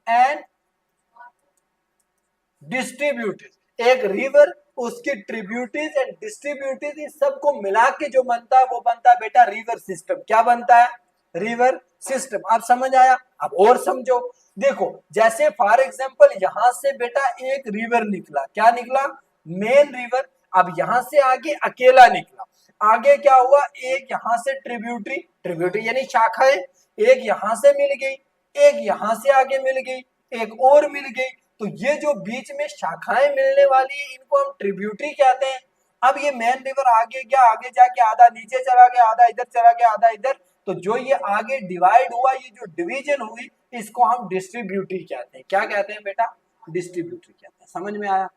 and distributaries. एक रिवर, उसकी ट्रिब्यूटरीज एंड डिस्ट्रीब्यूटरीज, इस सबको मिला के जो बनता है वो बनता है बेटा रिवर सिस्टम। क्या बनता है, रिवर सिस्टम। आप समझ आया, अब और समझो। देखो जैसे फॉर एग्जांपल यहां से बेटा एक रिवर निकला, क्या निकला, मेन रिवर। अब यहां से आगे अकेला निकला, आगे क्या हुआ, एक यहां से ट्रिब्यूटरी, ट्रिब्यूटरी यानी शाखाएं, एक यहां से मिल गई, एक यहां से आगे मिल गई, एक और मिल गई। तो ये जो बीच में शाखाएं मिलने वाली है इनको हम ट्रिब्यूटरी कहते हैं। अब ये मेन रिवर आगे गया, आगे जाके आधा नीचे चला गया, आधा इधर चला गया, आधा इधर। तो जो ये आगे डिवाइड हुआ, ये जो डिवीजन हुई, इसको हम डिस्ट्रीब्यूटरी कहते हैं। क्या कहते हैं बेटा, डिस्ट्रीब्यूटरी कहते हैं। समझ में आया।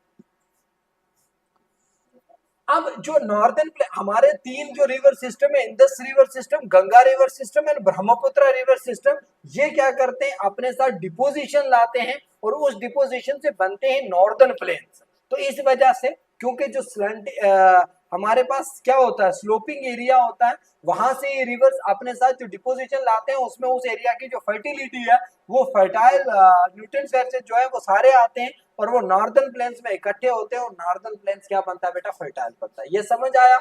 अब जो नॉर्दर्न हमारे तीन जो रिवर सिस्टम है, Indus river system, Ganga river system and Brahmaputra river system, ये क्या करते हैं, अपने साथ डिपोजिशन लाते हैं और उस डिपोजिशन से बनते हैं नॉर्दर्न प्लेन्स। तो इस वजह से, क्योंकि जो हमारे पास क्या होता है, स्लोपिंग एरिया होता है, वहां से ये रिवर्स अपने साथ जो डिपोजिशन लाते हैं उसमें उस एरिया की जो फर्टिलिटी है, वो फर्टाइल न्यूट्रिएंट्स जो है वो सारे आते हैं और वो नॉर्दर्न प्लेन्स में इकट्ठे होते हैं और नॉर्दर्न प्लेन्स क्या बनता है बेटा, फर्टाइल बनता है। ये समझ आया।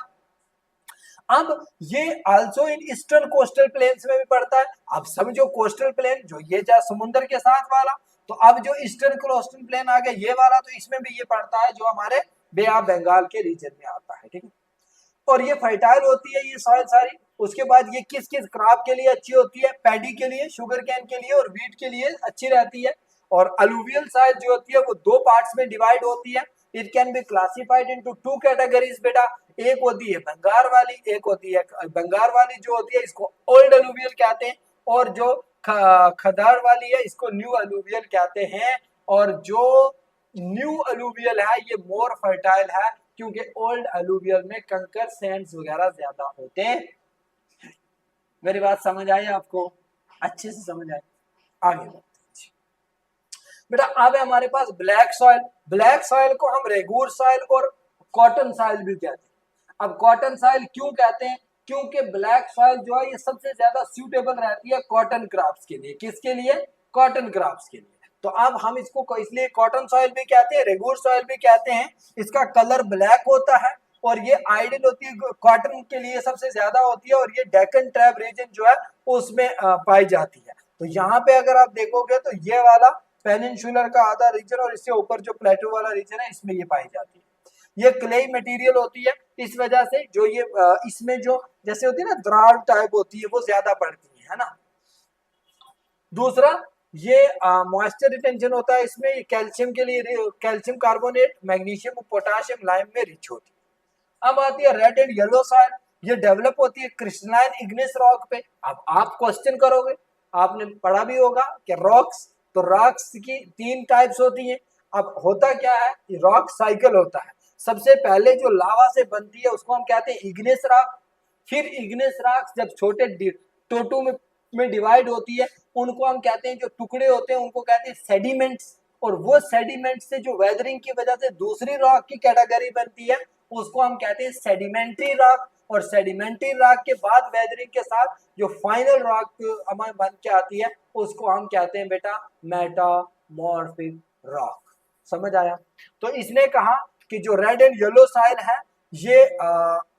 अब ये also in eastern coastal planes में भी पड़ता है। अब समझो कोस्टल प्लेन जो ये जा समुद्र के साथ वाला, तो अब जो ईस्टर्न कोस्टल प्लेन आ गया ये वाला, तो इसमें भी ये पड़ता है जो हमारे बे ऑफ बंगाल के रीजन में आता है। ठीक है, और ये फर्टाइल होती है ये सॉइल सारी। उसके बाद ये किस किस क्रॉप के लिए अच्छी होती है, पैडी के लिए, शुगर कैन के लिए और व्हीट के लिए अच्छी रहती है। और अलुवियल सॉइल जो होती है वो दो पार्ट्स में डिवाइड होती है। It can be classified into two categories बेटा। एक होती है बंगार वाली, एक होती है बंगार वाली जो होती है इसको ओल्ड अलुवियल कहते हैं, और जो खदार वाली है इसको न्यू अलुवियल कहते हैं। और जो न्यू अलुवियल है ये मोर फर्टाइल है, क्योंकि ओल्ड अलुवियल में कंकर सैंड्स वगैरह ज्यादा होते हैं। मेरी बात समझ आई आपको, अच्छे से समझ आई। आगे बेटा अब है हमारे पास ब्लैक सॉइल। ब्लैक सॉइल को हम रेगूर सॉइल और कॉटन सॉइल भी कहते हैं। अब कॉटन सॉइल क्यों कहते हैं, क्योंकि ब्लैक सॉइल जो है ये सबसे ज्यादा सूटेबल रहती है कॉटन क्रॉप्स के लिए। किसके लिए, कॉटन क्रॉप्स के लिए। तो अब हम इसको इसलिए कॉटन सॉइल भी कहते हैं, रेगूर सॉइल भी कहते हैं। इसका कलर ब्लैक होता है और ये आइडियल होती है कॉटन के लिए, सबसे ज्यादा होती है। और ये डेक्कन ट्राइब रीजन जो है उसमें पाई जाती है। तो यहाँ पे अगर आप देखोगे तो ये वाला पेनिनसुलर का आधा रीजन और इससे ऊपर जो प्लेटो वाला रीजन है इसमें ये पाई जाती है। ये क्ले मटेरियल होती है, इस वजह से जो ये इसमें जो जैसे होती है ना द्राड़ टाइप होती है वो ज्यादा पड़ती है ना। दूसरा ये मॉइस्चर रिटेंशन होता है इसमें। कैल्शियम के लिए calcium carbonate, magnesium, potassium, lime में रिच होती है। अब आती है रेड एंड येलो सॉइल। ये डेवलप होती है क्रिस्टलाइन इग्नेस रॉक पे। अब आप क्वेश्चन करोगे, आपने पढ़ा भी होगा कि रॉक्स, तो रॉक्स की तीन टाइप्स होती हैं। अब होता क्या है, रॉक साइकिल होता है। सबसे पहले जो लावा से बनती है उसको हम कहते हैं इग्नेस रॉक। फिर इग्नेस रॉक जब छोटे टोटू में डिवाइड होती है उनको हम कहते हैं, जो टुकड़े होते हैं उनको कहते हैं सेडिमेंट्स। और वो सेडिमेंट से जो वेदरिंग की वजह से दूसरी रॉक की कैटेगरी बनती है उसको हम कहते हैं सेडिमेंट्री रॉक। और सेडिमेंट्री रॉक के बाद वेदरिंग के साथ जो फाइनल रॉक हमारे बन के आती है उसको हम कहते हैं बेटा मेटामॉर्फिक रॉक। समझ आया। तो इसने कहा कि जो रेड एंड येलो सॉइल है ये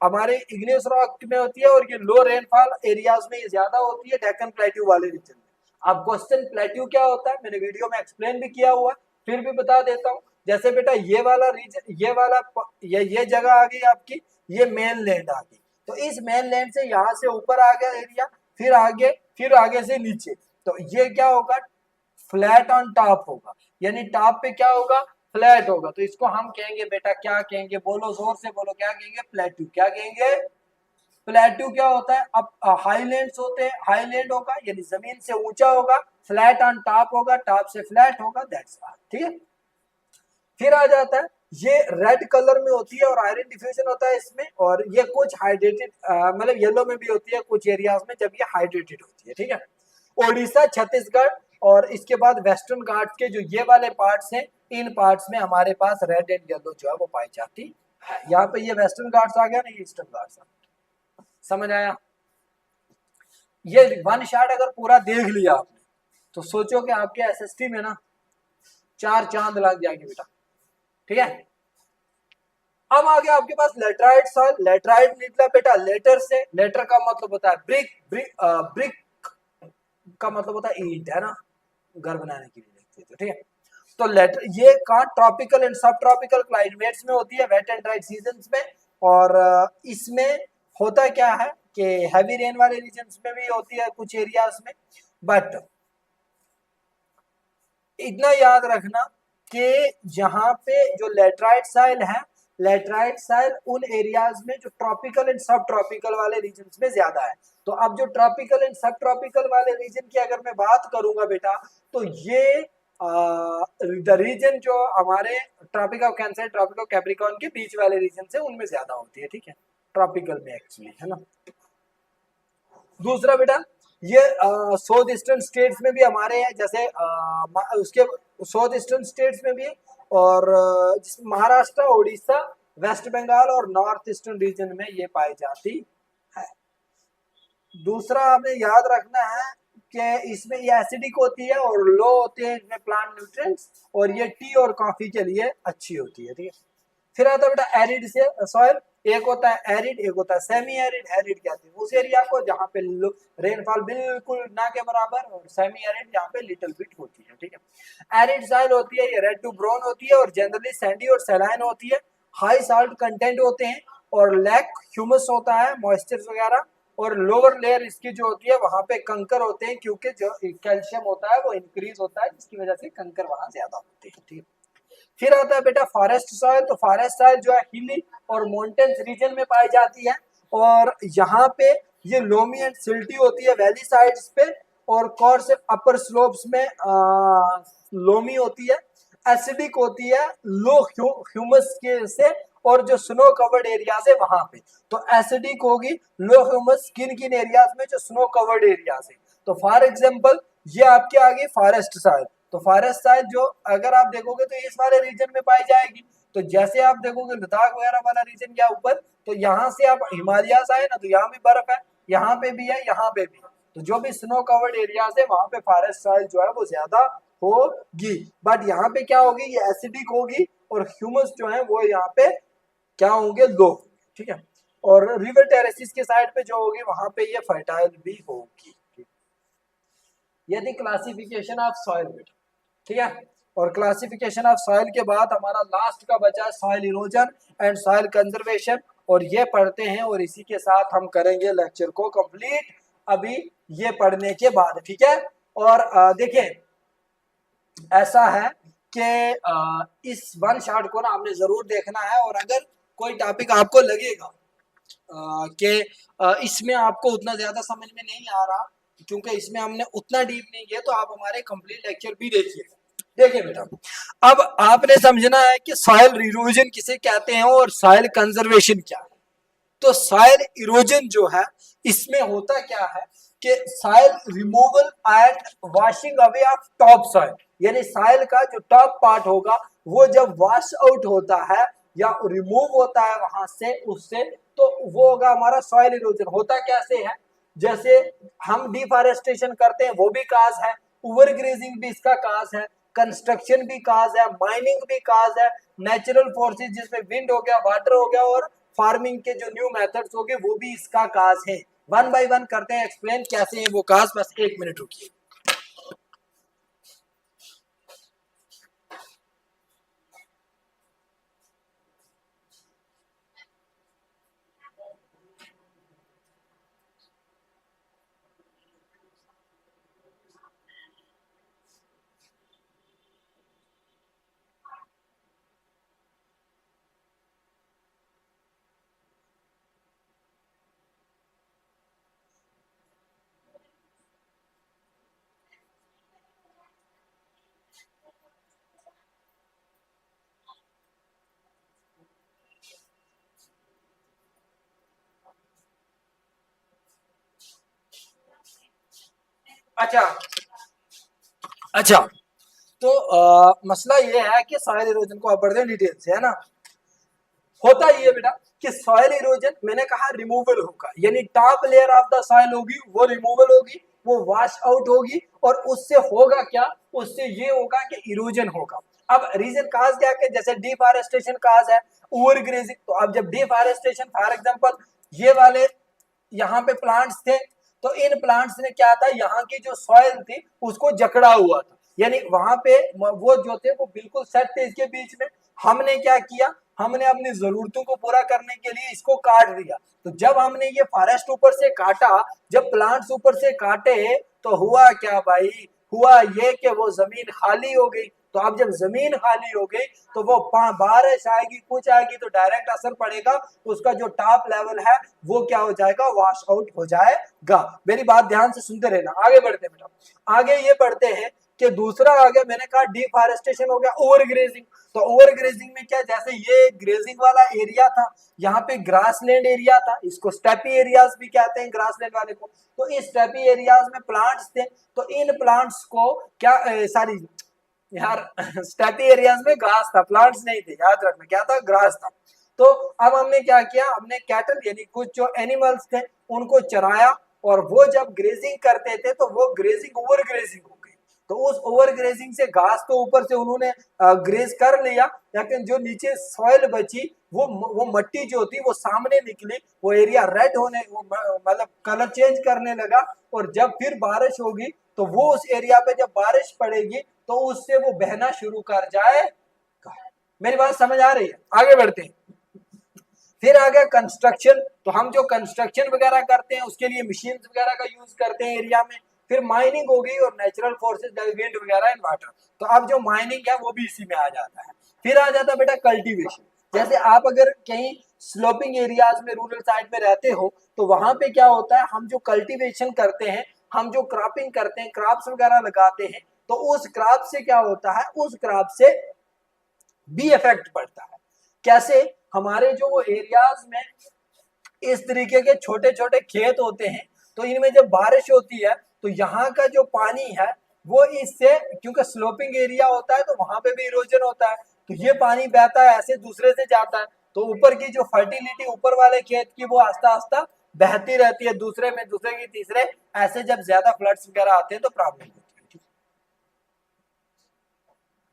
हमारे इग्नियस रॉक में होती है और ये लो रेनफॉल एरियाज में ये ज्यादा होती है, डेक्कन प्लेट्यू वाले रीजन में। अब क्वेश्चन प्लेट्यू क्या होता है मैंने वीडियो में एक्सप्लेन भी किया हुआ है, फिर भी बता देता हूँ। जैसे बेटा ये वाला रीजन, ये वाला ये जगह आ गई आपकी, ये मेन लैंड आ गई। तो इस मेन लैंड से यहाँ से ऊपर आ गया एरिया, फिर आगे से नीचे, तो ये क्या होगा, फ्लैट ऑन टॉप होगा, यानी टॉप पे क्या होगा, फ्लैट होगा। तो इसको हम कहेंगे बेटा, क्या कहेंगे, बोलो जोर से बोलो, क्या कहेंगे, प्लेट्यू। क्या कहेंगे, प्लेट्यू। क्या होता है, अब हाईलैंड्स होते हैं, हाईलैंड होगा यानी जमीन से ऊंचा होगा, फ्लैट ऑन टॉप होगा, टॉप से फ्लैट होगा, दैट्स ऑल। ठीक है, फिर आ जाता है, ये रेड कलर में होती है और आयरन डिफ्यूजन होता है इसमें, और ये कुछ हाइड्रेटेड मतलब येलो में भी होती है कुछ एरियाज में जब ये हाइड्रेटेड होती है। ठीक है, उड़ीसा, छत्तीसगढ़ और इसके बाद वेस्टर्न घाट के जो ये वाले पार्ट्स हैं, इन पार्ट्स में हमारे पास रेड एंड येलो जो है वो पाई जाती है। यहाँ पे ये वेस्टर्न घाट्स आ गया ना, ये ईस्टर्न घाट्स आ गया। समझ आया, ये वन शॉट अगर पूरा देख लिया आपने तो सोचो कि आपके एसएसटी में ना 4 चांद लग जाएंगे बेटा। ठीक है, अब आ गया आपके पास लेटराइट सॉइल। लेटराइट निकला बेटा लेटर से, लेटर का मतलब होता है ब्रिक, ब्रिक का मतलब होता है ईंट, है ना, घर बनाने के लिए लिखते थे। ठीक है, तो लेटर ये कहाँ, ट्रॉपिकल एंड सब ट्रॉपिकल क्लाइमेट्स में होती है, वेट एंड ड्राई सीजन्स में। और इसमें होता क्या है कि हैवी रेन वाले रीजन्स में भी होती है कुछ एरियाज में, बट इतना याद रखना कि यहाँ पे जो लेटराइट साइल है, लेटराइट साइल उन एरियाज में जो ट्रॉपिकल एंड सब ट्रॉपिकल वाले रीजन्स में ज्यादा है। तो अब जो ट्रॉपिकल एंड सब ट्रॉपिकल वाले रीजन की अगर मैं बात करूंगा बेटा, तो ये द रीजन जो हमारे tropic of cancer, tropic of capricorn के बीच वाले रीजन से उनमें ज्यादा होती है। ठीक है, ट्रॉपिकल में एक्चुअली, है ना। दूसरा बेटा, ये साउथ ईस्टर्न स्टेट्स में भी हमारे हैं, जैसे उसके साउथ ईस्टर्न स्टेट्स में भी है, और महाराष्ट्र, उड़ीसा, वेस्ट बंगाल और नॉर्थ ईस्टर्न रीजन में ये पाई जाती है। दूसरा आपने याद रखना है कि इसमें ये एसिडिक होती है और लो होते हैं इसमें प्लांट न्यूट्रिएंट्स, और ये टी और कॉफी के लिए अच्छी होती है। ठीक है, फिर आता है बेटा एरिड से सॉइल। एक होता है एरिड, एक होता है सेमी एरिड। एरिड कहते हैं उस एरिया को जहाँ पे रेनफॉल बिल्कुल ना के बराबर, और सेमी एरिड जहाँ पे लिटिल बिट होती है। ठीक है, एरिड सॉइल होती है, ये रेड टू ब्राउन होती है और जनरली सैंडी और सैलाइन होती है। हाई साल्ट कंटेंट होते हैं और लैक ह्यूमस होता है, मॉइस्चर वगैरह। और लोअर लेयर इसकी जो होती है वहां पे कंकर होते हैं, क्योंकि जो कैल्शियम होता है वो इंक्रीज होता है, जिसकी वजह से कंकर वहां ज्यादा होते हैं। ठीक है, फिर आता है बेटा फॉरेस्ट सॉइल। तो फॉरेस्ट सॉइल जो है हिली और माउंटेन्स रीजन में पाई जाती है, और यहाँ पे ये लोमी एंड सिल्टी होती है वैली साइड्स पे, और कोर्स अपर स्लोप्स में लोमी होती है। एसिडिक होती है लो ह्यूमस के से, और जो स्नो कवर्ड एरियाज है वहां पे तो एसिडिक होगी, लो ह्यूमस किन किन एरियाज में, जो स्नो कवर्ड एरियाज है। तो फॉर एग्जांपल ये आपके आगे फॉरेस्ट सॉइल, तो फॉरेस्ट सॉइल जो अगर आप देखोगे तो इस वाले रीजन में पाई जाएगी। तो जैसे आप देखोगे लद्दाख वगैरह वाला रीजन क्या ऊपर, तो यहाँ से आप हिमालय आए ना, तो यहाँ भी बर्फ है, यहाँ पे भी है, यहाँ पे भी है। तो जो भी स्नो कवर्ड एरियाज है वहां पे फॉरेस्ट सॉइल जो है वो ज्यादा होगी। बट यहाँ पे क्या होगी, ये एसिडिक होगी, और ह्यूमस जो है वो यहाँ पे क्या होंगे, लो। ठीक है, और रिवर टेरेसिस के साइड पे जो होगी वहां पे ये फर्टाइल भी होगी। ये थी क्लासिफिकेशन ऑफ सॉइल बेटा। ठीक है, और क्लासिफिकेशन ऑफ सॉइल के बाद हमारा लास्ट का बचा soil erosion and soil conservation, और ये पढ़ते हैं और इसी के साथ हम करेंगे लेक्चर को कंप्लीट अभी ये पढ़ने के बाद। ठीक है, और देखिए ऐसा है कि इस वन शॉट को ना आपने जरूर देखना है, और अगर कोई टॉपिक आपको लगेगा कि इसमें आपको उतना ज्यादा समझ में नहीं आ रहा क्योंकि इसमें हमने उतना डीप नहीं किया, तो आप हमारे कंप्लीट लेक्चर भी देखिएगा। देखिए बेटा, अब आपने समझना है कि सॉइल इरोजन किसे कहते हैं और सॉइल कंजर्वेशन क्या है। तो सॉइल इरोजन जो है इसमें होता क्या है कि soil removal and washing away of top soil, यानी सॉइल का जो टॉप पार्ट होगा वो जब वॉश आउट होता है या रिमूव होता है वहां से उससे, तो वो होगा हमारा सॉइल इरोजन। होता कैसे है, जैसे हम डिफॉरेस्टेशन करते हैं वो भी काज है, ओवर ग्रेजिंग भी इसका काज है, कंस्ट्रक्शन भी काज है, माइनिंग भी काज है, नेचुरल फोर्सेस जिसमें विंड हो गया, वाटर हो गया और फार्मिंग के जो न्यू मेथड्स होंगे वो भी इसका काज है। वन बाय वन करते हैं एक्सप्लेन कैसे है वो काज। बस 1 मिनट रुकिए। अच्छा अच्छा, तो मसला ये है कि सॉइल इरोजन को आप पढ़ते हैं डिटेल से, है ना। होता ही है बेटा कि सॉइल इरोजन मैंने कहा रिमूवल होगा, यानी top layer of the soil होगी वो रिमूवल होगी, वो वॉश आउट होगी, और उससे होगा क्या, उससे ये होगा कि इरोजन होगा। अब रीजन काज क्या है, जैसे डिफॉरेस्टेशन काज है, ओवर ग्रेजिंग। तो अब जब डिफॉरेस्टेशन, फॉर एग्जांपल ये वाले यहाँ पे प्लांट्स थे, तो इन प्लांट्स ने क्या था, यहाँ की जो सॉइल थी उसको जकड़ा हुआ था, यानी वहां पे वो जो थे वो बिल्कुल सेट थे इसके बीच में। हमने क्या किया, हमने अपनी जरूरतों को पूरा करने के लिए इसको काट दिया। तो जब हमने ये फॉरेस्ट ऊपर से काटा, जब प्लांट्स ऊपर से काटे, तो हुआ क्या भाई, हुआ ये कि वो जमीन खाली हो गई। तो अब जब जमीन खाली हो गई तो वो बारिश आएगी कुछ आएगी तो डायरेक्ट असर पड़ेगा, उसका जो टॉप लेवल है वो क्या हो जाएगा, वॉश आउट हो जाएगा। मेरी बात ध्यान से सुनते रहना। आगे बढ़ते हैं बेटा, आगे ये बढ़ते हैं कि दूसरा आ गया, मैंने कहा डिफॉरेस्टेशन हो गया, ओवर ग्रेजिंग। तो ओवर ग्रेजिंग में क्या, जैसे ये ग्रेजिंग वाला एरिया था, यहाँ पे ग्रासलैंड एरिया था, इसको स्टेपी एरियाज भी कहते हैं ग्रासलैंड वाले को। तो इस स्टेपी एरियाज में प्लांट्स थे, तो इन प्लांट्स को क्या, सॉरी यार स्टेपी एरियाज में घास था, प्लांट्स नहीं थे, याद रखना क्या था, ग्रास था। तो अब हमने क्या किया, हमने कैटल यानी कुछ जो एनिमल्स थे उनको चराया, और वो जब ग्रेजिंग करते थे तो वो ग्रेजिंग ओवर ग्रेजिंग हो गई। तो उस ओवर ग्रेजिंग से घास तो ऊपर से उन्होंने ग्रेज कर लिया, लेकिन जो नीचे सॉइल बची वो मट्टी जो थी वो सामने निकली, वो एरिया रेड होने, वो मतलब कलर चेंज करने लगा। और जब फिर बारिश होगी तो वो उस एरिया पे जब बारिश पड़ेगी तो उससे वो बहना शुरू कर जाएगा। मेरी बात समझ आ रही है? आगे बढ़ते हैं। फिर आ गया कंस्ट्रक्शन। तो हम जो कंस्ट्रक्शन वगैरह करते हैं उसके लिए मशीन वगैरह का यूज करते हैं एरिया में। फिर माइनिंग हो गई और नेचुरल फोर्सेज विंड वगैरह एंड वाटर। तो अब जो माइनिंग है वो भी इसी में आ जाता है। फिर आ जाता है बेटा कल्टीवेशन। जैसे आप अगर कहीं स्लोपिंग एरियाज में रूरल साइड में रहते हो तो वहां पे क्या होता है, हम जो कल्टीवेशन करते हैं, हम जो क्रॉपिंग करते हैं, क्रॉप्स वगैरह लगाते हैं, तो उस क्रॉप से क्या होता है, उस क्रॉप से भी इफेक्ट पड़ता है। कैसे, हमारे जो वो एरियाज में इस तरीके के छोटे छोटे खेत होते हैं, तो इनमें जब बारिश होती है तो यहाँ का जो पानी है वो इससे, क्योंकि स्लोपिंग एरिया होता है तो वहां पे भी इरोजन होता है, तो ये पानी बहता है ऐसे दूसरे से जाता है, तो ऊपर की जो फर्टिलिटी ऊपर वाले खेत की वो आस्ता आस्ता बहती रहती है, दूसरे में, दूसरे की तीसरे, ऐसे जब ज्यादा फ्लड्स वगैरह आते हैं तो प्रॉब्लम होती है।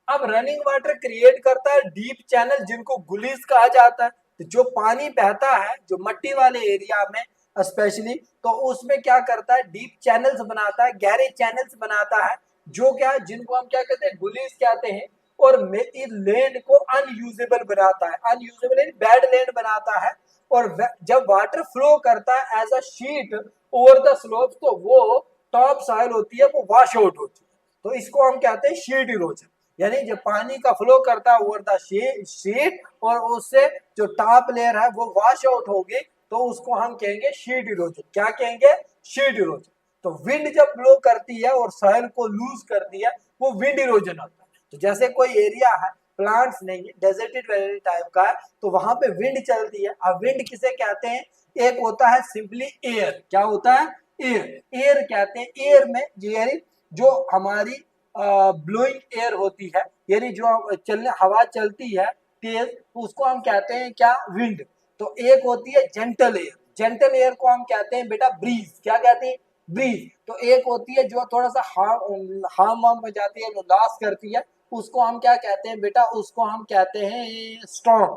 अब रनिंग वाटर क्रिएट करता है डीप चैनल जिनको गुलीज कहा जाता है। तो जो पानी बहता है जो मट्टी वाले एरिया में स्पेशली, तो उसमें क्या करता है, डीप चैनल्स बनाता है, गहरे चैनल्स बनाता है, जो क्या, जिनको हम क्या कहते हैं, गुलीज कहते हैं। और लैंड को अनयूजेबल बनाता है, अनयूजेबल बैड लैंड बनाता है। और जब वाटर फ्लो करता है as a sheet over the slope, तो वो टॉप सॉइल होती है वो वॉश आउट होती है। तो इसको हम कहते हैं शीट इरोजन, यानी जब पानी का फ्लो करता है ओवर द शीट और उससे जो टॉप लेयर है वो वॉश आउट होगी, तो उसको हम कहेंगे शीट इरोजन। क्या कहेंगे, शीट इरोजन। तो विंड जब ब्लो करती है और सॉइल को लूज करती है वो विंड इरोजन होता है। तो जैसे कोई एरिया है, प्लांट्स नहीं है, डेजर्टेड वैली टाइप का है, तो वहां पे विंड चलती है। अब विंड किसे कहते हैं, एक होता है सिंपली एयर, क्या होता है, एयर, एयर कहते हैं। एयर में यानी जो हमारी ब्लोइंग एयर होती है, यानी जो चलने हवा चलती है तेज, तो उसको हम कहते हैं क्या, विंड। तो एक होती है जेंटल एयर, जेंटल एयर को हम कहते हैं बेटा ब्रीज, क्या कहते हैं, ब्रीज। तो एक होती है जो थोड़ा सा हार्म में जाती है, जो लॉस करती है, उसको हम क्या कहते हैं बेटा, उसको हम कहते हैं स्टॉर्म।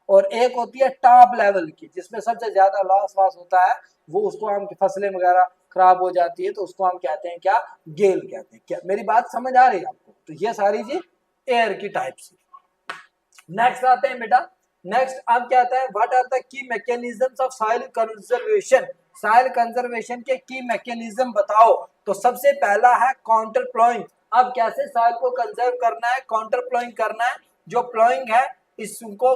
और एक होती है टॉप लेवल की, जिसमें सबसे ज्यादा लॉस वास होता है, वो उसको हम फसलें वगैरह खराब हो जाती है तो उसको हम कहते हैं क्या, गेल कहते हैं। क्या मेरी बात समझ आ रही है आपको? तो ये सारी चीज एयर की टाइप्स। नेक्स्ट आते हैं बेटा, नेक्स्ट अब क्या आता है, what are the key mechanisms of soil conservation. Soil conservation के की मैकेनिज्म बताओ। तो सबसे पहला है काउंटर प्लॉइंग। अब कैसे सॉइल को कंजर्व करना है, काउंटर प्लॉइंग करना है। जो प्लॉइंग है इसको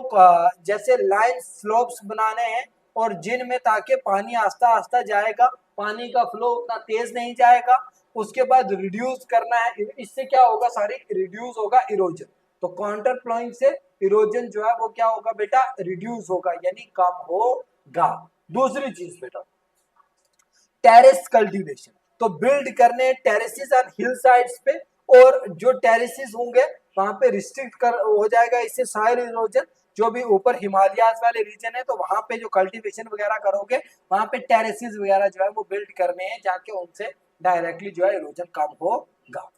जैसे लाइन स्लोप्स बनाने हैं और जिनमें ताकि पानी आस्ता आस्ता जाएगा, पानी का फ्लो उतना तेज नहीं जाएगा। उसके बाद रिड्यूस करना है, इससे क्या होगा, सारी रिड्यूस होगा इरोजन। तो काउंटर प्लॉइंग से इरोजन जो है वो क्या होगा बेटा, रिड्यूस होगा यानी कम होगा। दूसरी चीज बेटा, टेरेस कल्टीवेशन। तो बिल्ड करने टेरेसेस ऑन हिल साइड्स पे, और जो टेरेसेस होंगे वहां पे रिस्ट्रिक्ट कर हो जाएगा इससे सॉइल इरोजन। जो भी ऊपर हिमालयाज वाले रीजन है तो वहां पे जो कल्टीवेशन वगैरह करोगे वहां पे टेरेसेस वगैरह जो है वो बिल्ड करने हैं, जाके उनसे डायरेक्टली जो है इरोजन कम होगा।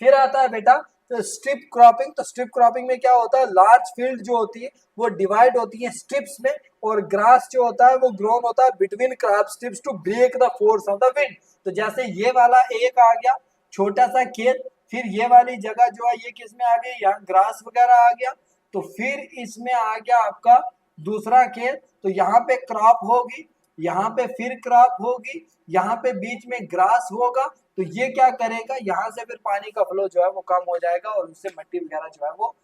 फिर आता है बेटा तो स्ट्रिप क्रॉपिंग। तो स्ट्रिप क्रॉपिंग में क्या होता है, लार्ज फील्ड जो होती है वो डिवाइड होती है स्ट्रिप्स में, और ग्रास जो होता है वो ग्रोन होता है between crop strips to break the force of the wind. तो जैसे ये वाला एक आ गया छोटा सा खेत, फिर ये वाली जगह जो है ये किस में आ गई, यहाँ ग्रास वगैरह आ गया। तो फिर इसमें आ गया आपका दूसरा खेत, तो यहाँ पे क्रॉप होगी, यहाँ पे फिर क्रॉप होगी, यहाँ पे बीच में ग्रास होगा। तो ये क्या करेगा, यहाँ से फिर पानी का फ्लो जो है वो कम हो जाएगा और उससे मिट्टी वगैरह जो है वो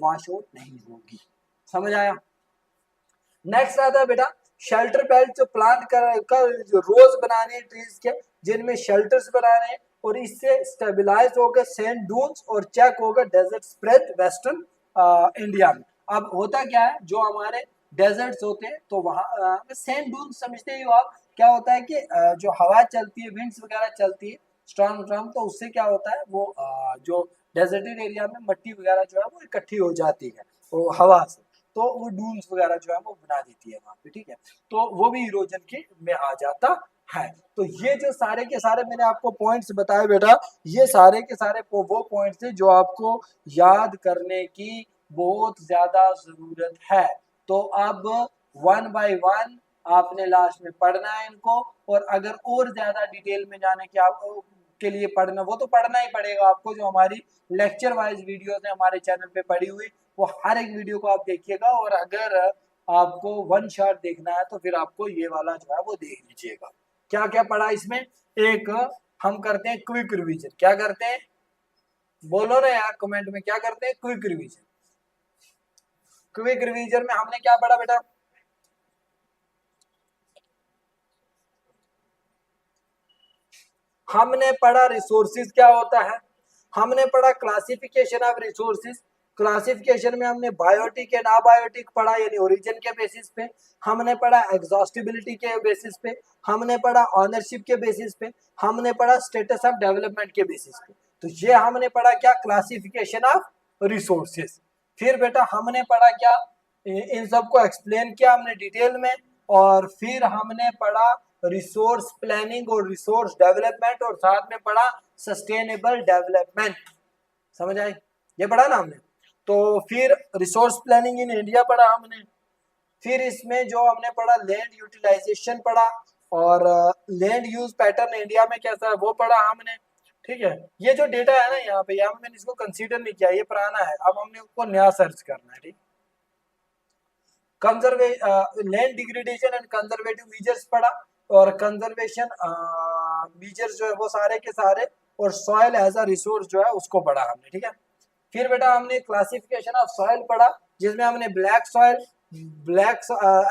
वॉश आउट नहीं होगी। समझ आया? नेक्स्ट आता है बेटा शेल्टर बेल्ट। जो प्लांट कर जो रोज बनाने ट्रीज के, जिनमें शेल्टर्स बनाने हैं, और इससे स्टेबलाइज होगा सैंड डून्स और चेक होगा डेजर्ट स्प्रेड वेस्टर्न इंडिया में। अब होता क्या है, जो हमारे डेजर्ट्स होते हैं तो वहाँ सैंड डून्स समझते ही हो आप, क्या होता है कि जो हवा चलती है, विंड्स वगैरह चलती है स्ट्रॉन्ग स्ट्रॉन्ग, तो उससे क्या होता है वो जो डेजर्टेड एरिया में मट्टी वगैरह जो है वो इकट्ठी हो जाती है वो हवा से, तो वो डून्स वगैरह जो है वो बना देती है वहां पे, ठीक है। तो वो भी इरोजन के में आ जाता है। तो ये जो सारे के सारे मैंने आपको पॉइंट्स बताए बेटा, ये सारे के सारे वो पॉइंट्स थे जो आपको याद करने की बहुत ज्यादा जरूरत है। तो अब वन बाय वन आपने लास्ट में पढ़ना है इनको, और अगर और ज्यादा डिटेल में जाने की आप के लिए पढ़ना, वो तो पढ़ना ही पड़ेगा आपको, जो हमारी लेक्चर वाइज वीडियोस है हमारे चैनल पे पड़ी हुई, वो हर एक वीडियो को आप देखिएगा। और अगर आपको वन शॉट देखना है तो फिर आपको ये वाला जो है वो देख लीजिएगा। क्या क्या पढ़ा इसमें, एक हम करते हैं क्विक रिवीजन। क्या करते हैं, बोलो ना यार कमेंट में, क्या करते हैं, क्विक रिवीजन। क्विक रिवीजन में हमने क्या पढ़ा बेटा, हमने पढ़ा रिसोर्सेज क्या होता है, हमने पढ़ा क्लासिफिकेशन ऑफ रिसोर्सेज। क्लासिफिकेशन में हमने बायोटिक एंड अबायोटिक पढ़ा यानी ओरिजिन के बेसिस पे, हमने पढ़ा एग्जॉस्टिबिलिटी के बेसिस पे, हमने पढ़ा ऑनरशिप के बेसिस पे, हमने पढ़ा स्टेटस ऑफ डेवलपमेंट के बेसिस पे। तो ये हमने पढ़ा क्या, क्लासिफिकेशन ऑफ रिसोर्सेज। फिर बेटा हमने पढ़ा क्या, इन सबको एक्सप्लेन किया हमने डिटेल में। और फिर हमने पढ़ा रिसोर्स प्लानिंग और रिसोर्स डेवलपमेंट, और साथ में पढ़ा सस्टेनेबल डेवलपमेंट। समझ आए, ये पढ़ा ना हमने। तो फिर रिसोर्स प्लानिंग इन इंडिया पढ़ा हमने। फिर इसमें जो हमने पढ़ा लैंड यूटिलाइजेशन पढ़ा, और लैंड यूज पैटर्न इंडिया में कैसा है वो पढ़ा हमने। ठीक है, ये जो डेटा है ना यहाँ पे मैंने इसको कंसीडर नहीं किया, ये पुराना है, अब हमने उसको नया सर्च करना है। ठीक, conserve land degradation and conservative measures पढ़ा, और कंजर्वेशन मीजर्स जो है वो सारे के सारे, और सॉइल एज अ रिसोर्स जो है उसको पढ़ा हमने। ठीक है, फिर बेटा हमने क्लासिफिकेशन ऑफ सॉइल पढ़ा, जिसमें हमने black soil, black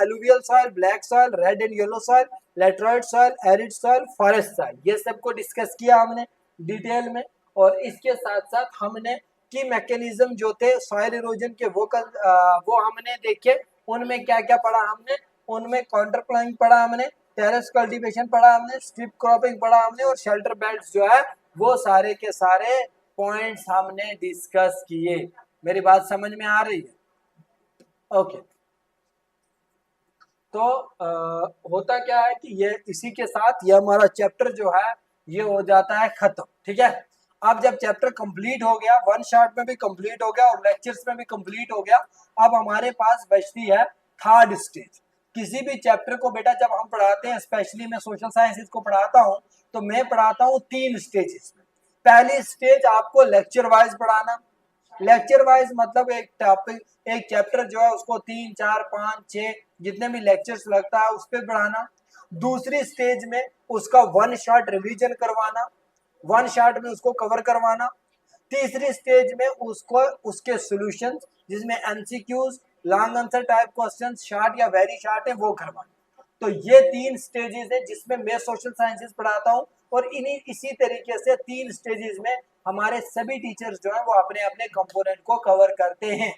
alluvial soil, black soil, red and yellow soil, laterite soil, arid soil, forest soil, ये सबको डिस्कस किया हमने डिटेल में। और इसके साथ साथ हमने की मैकेनिज्म जो थे सॉइल इरोजन के वो हमने देखे। उनमें क्या क्या पढ़ा हमने, उनमें काउंटर प्लाइंग पढ़ा हमने, टेरेस कल्टीवेशन पढ़ा हमने, स्ट्रिप क्रॉपिंग पढ़ा हमने, और शेल्टर बेल्ट जो है वो सारे के सारे पॉइंट्स हमने डिस्कस किए। मेरी बात समझ में आ रही है? ओके। तो होता क्या है कि ये इसी के साथ ये हमारा चैप्टर जो है ये हो जाता है खत्म। ठीक है, अब जब चैप्टर कंप्लीट हो गया, वन शॉट में भी कंप्लीट हो गया और लेक्चर्स में भी कंप्लीट हो गया, अब हमारे पास बचती है थर्ड स्टेज। किसी भी चैप्टर को बेटा जब हम पढ़ाते हैं, स्पेशली मैं सोशल साइंसेज को पढ़ाता हूं, तो मैं पढ़ाता हूं 3 स्टेजेस में। पहली स्टेज आपको लेक्चर वाइज पढ़ाना। लेक्चर वाइज मतलब एक टॉपिक, एक चैप्टर जो है उसको 3, 4, 5, 6 जितने भी लेक्चर्स लगता है उस पर पढ़ाना। दूसरी स्टेज में उसका वन शॉट रिवीजन करवाना, वन शॉट में उसको कवर करवाना। तीसरी स्टेज में उसको उसके सॉल्यूशन, जिसमें MCQs, long answer type question, short या वेरी शॉर्ट है, वो करवाना। तो ये 3 स्टेजेस है जिसमें मैं सोशल साइंसेज पढ़ाता हूँ, और इन्हीं इसी तरीके से 3 स्टेजेस में हमारे सभी टीचर्स जो है वो अपने अपने कंपोनेंट को कवर करते हैं।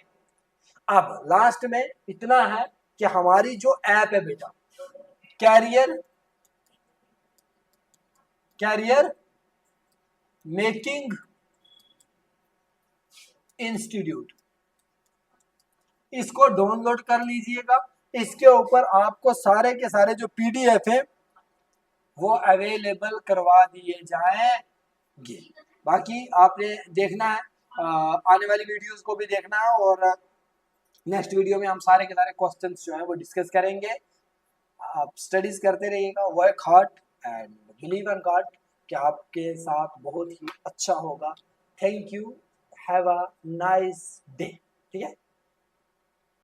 अब लास्ट में इतना है कि हमारी जो ऐप है बेटा, कैरियर कैरियर मेकिंग इंस्टीट्यूट, इसको डाउनलोड कर लीजिएगा। इसके ऊपर आपको सारे के सारे जो पीडीएफ है वो अवेलेबल करवा दिए जाएंगे। बाकी आपने देखना है, आने वाली वीडियोस को भी देखना है, और नेक्स्ट वीडियो में हम सारे के सारे क्वेश्चंस जो है वो डिस्कस करेंगे। आप स्टडीज करते रहिएगा, work hard and believe in God कि आपके साथ बहुत ही अच्छा होगा। Thank you, have a nice day. ठीक है।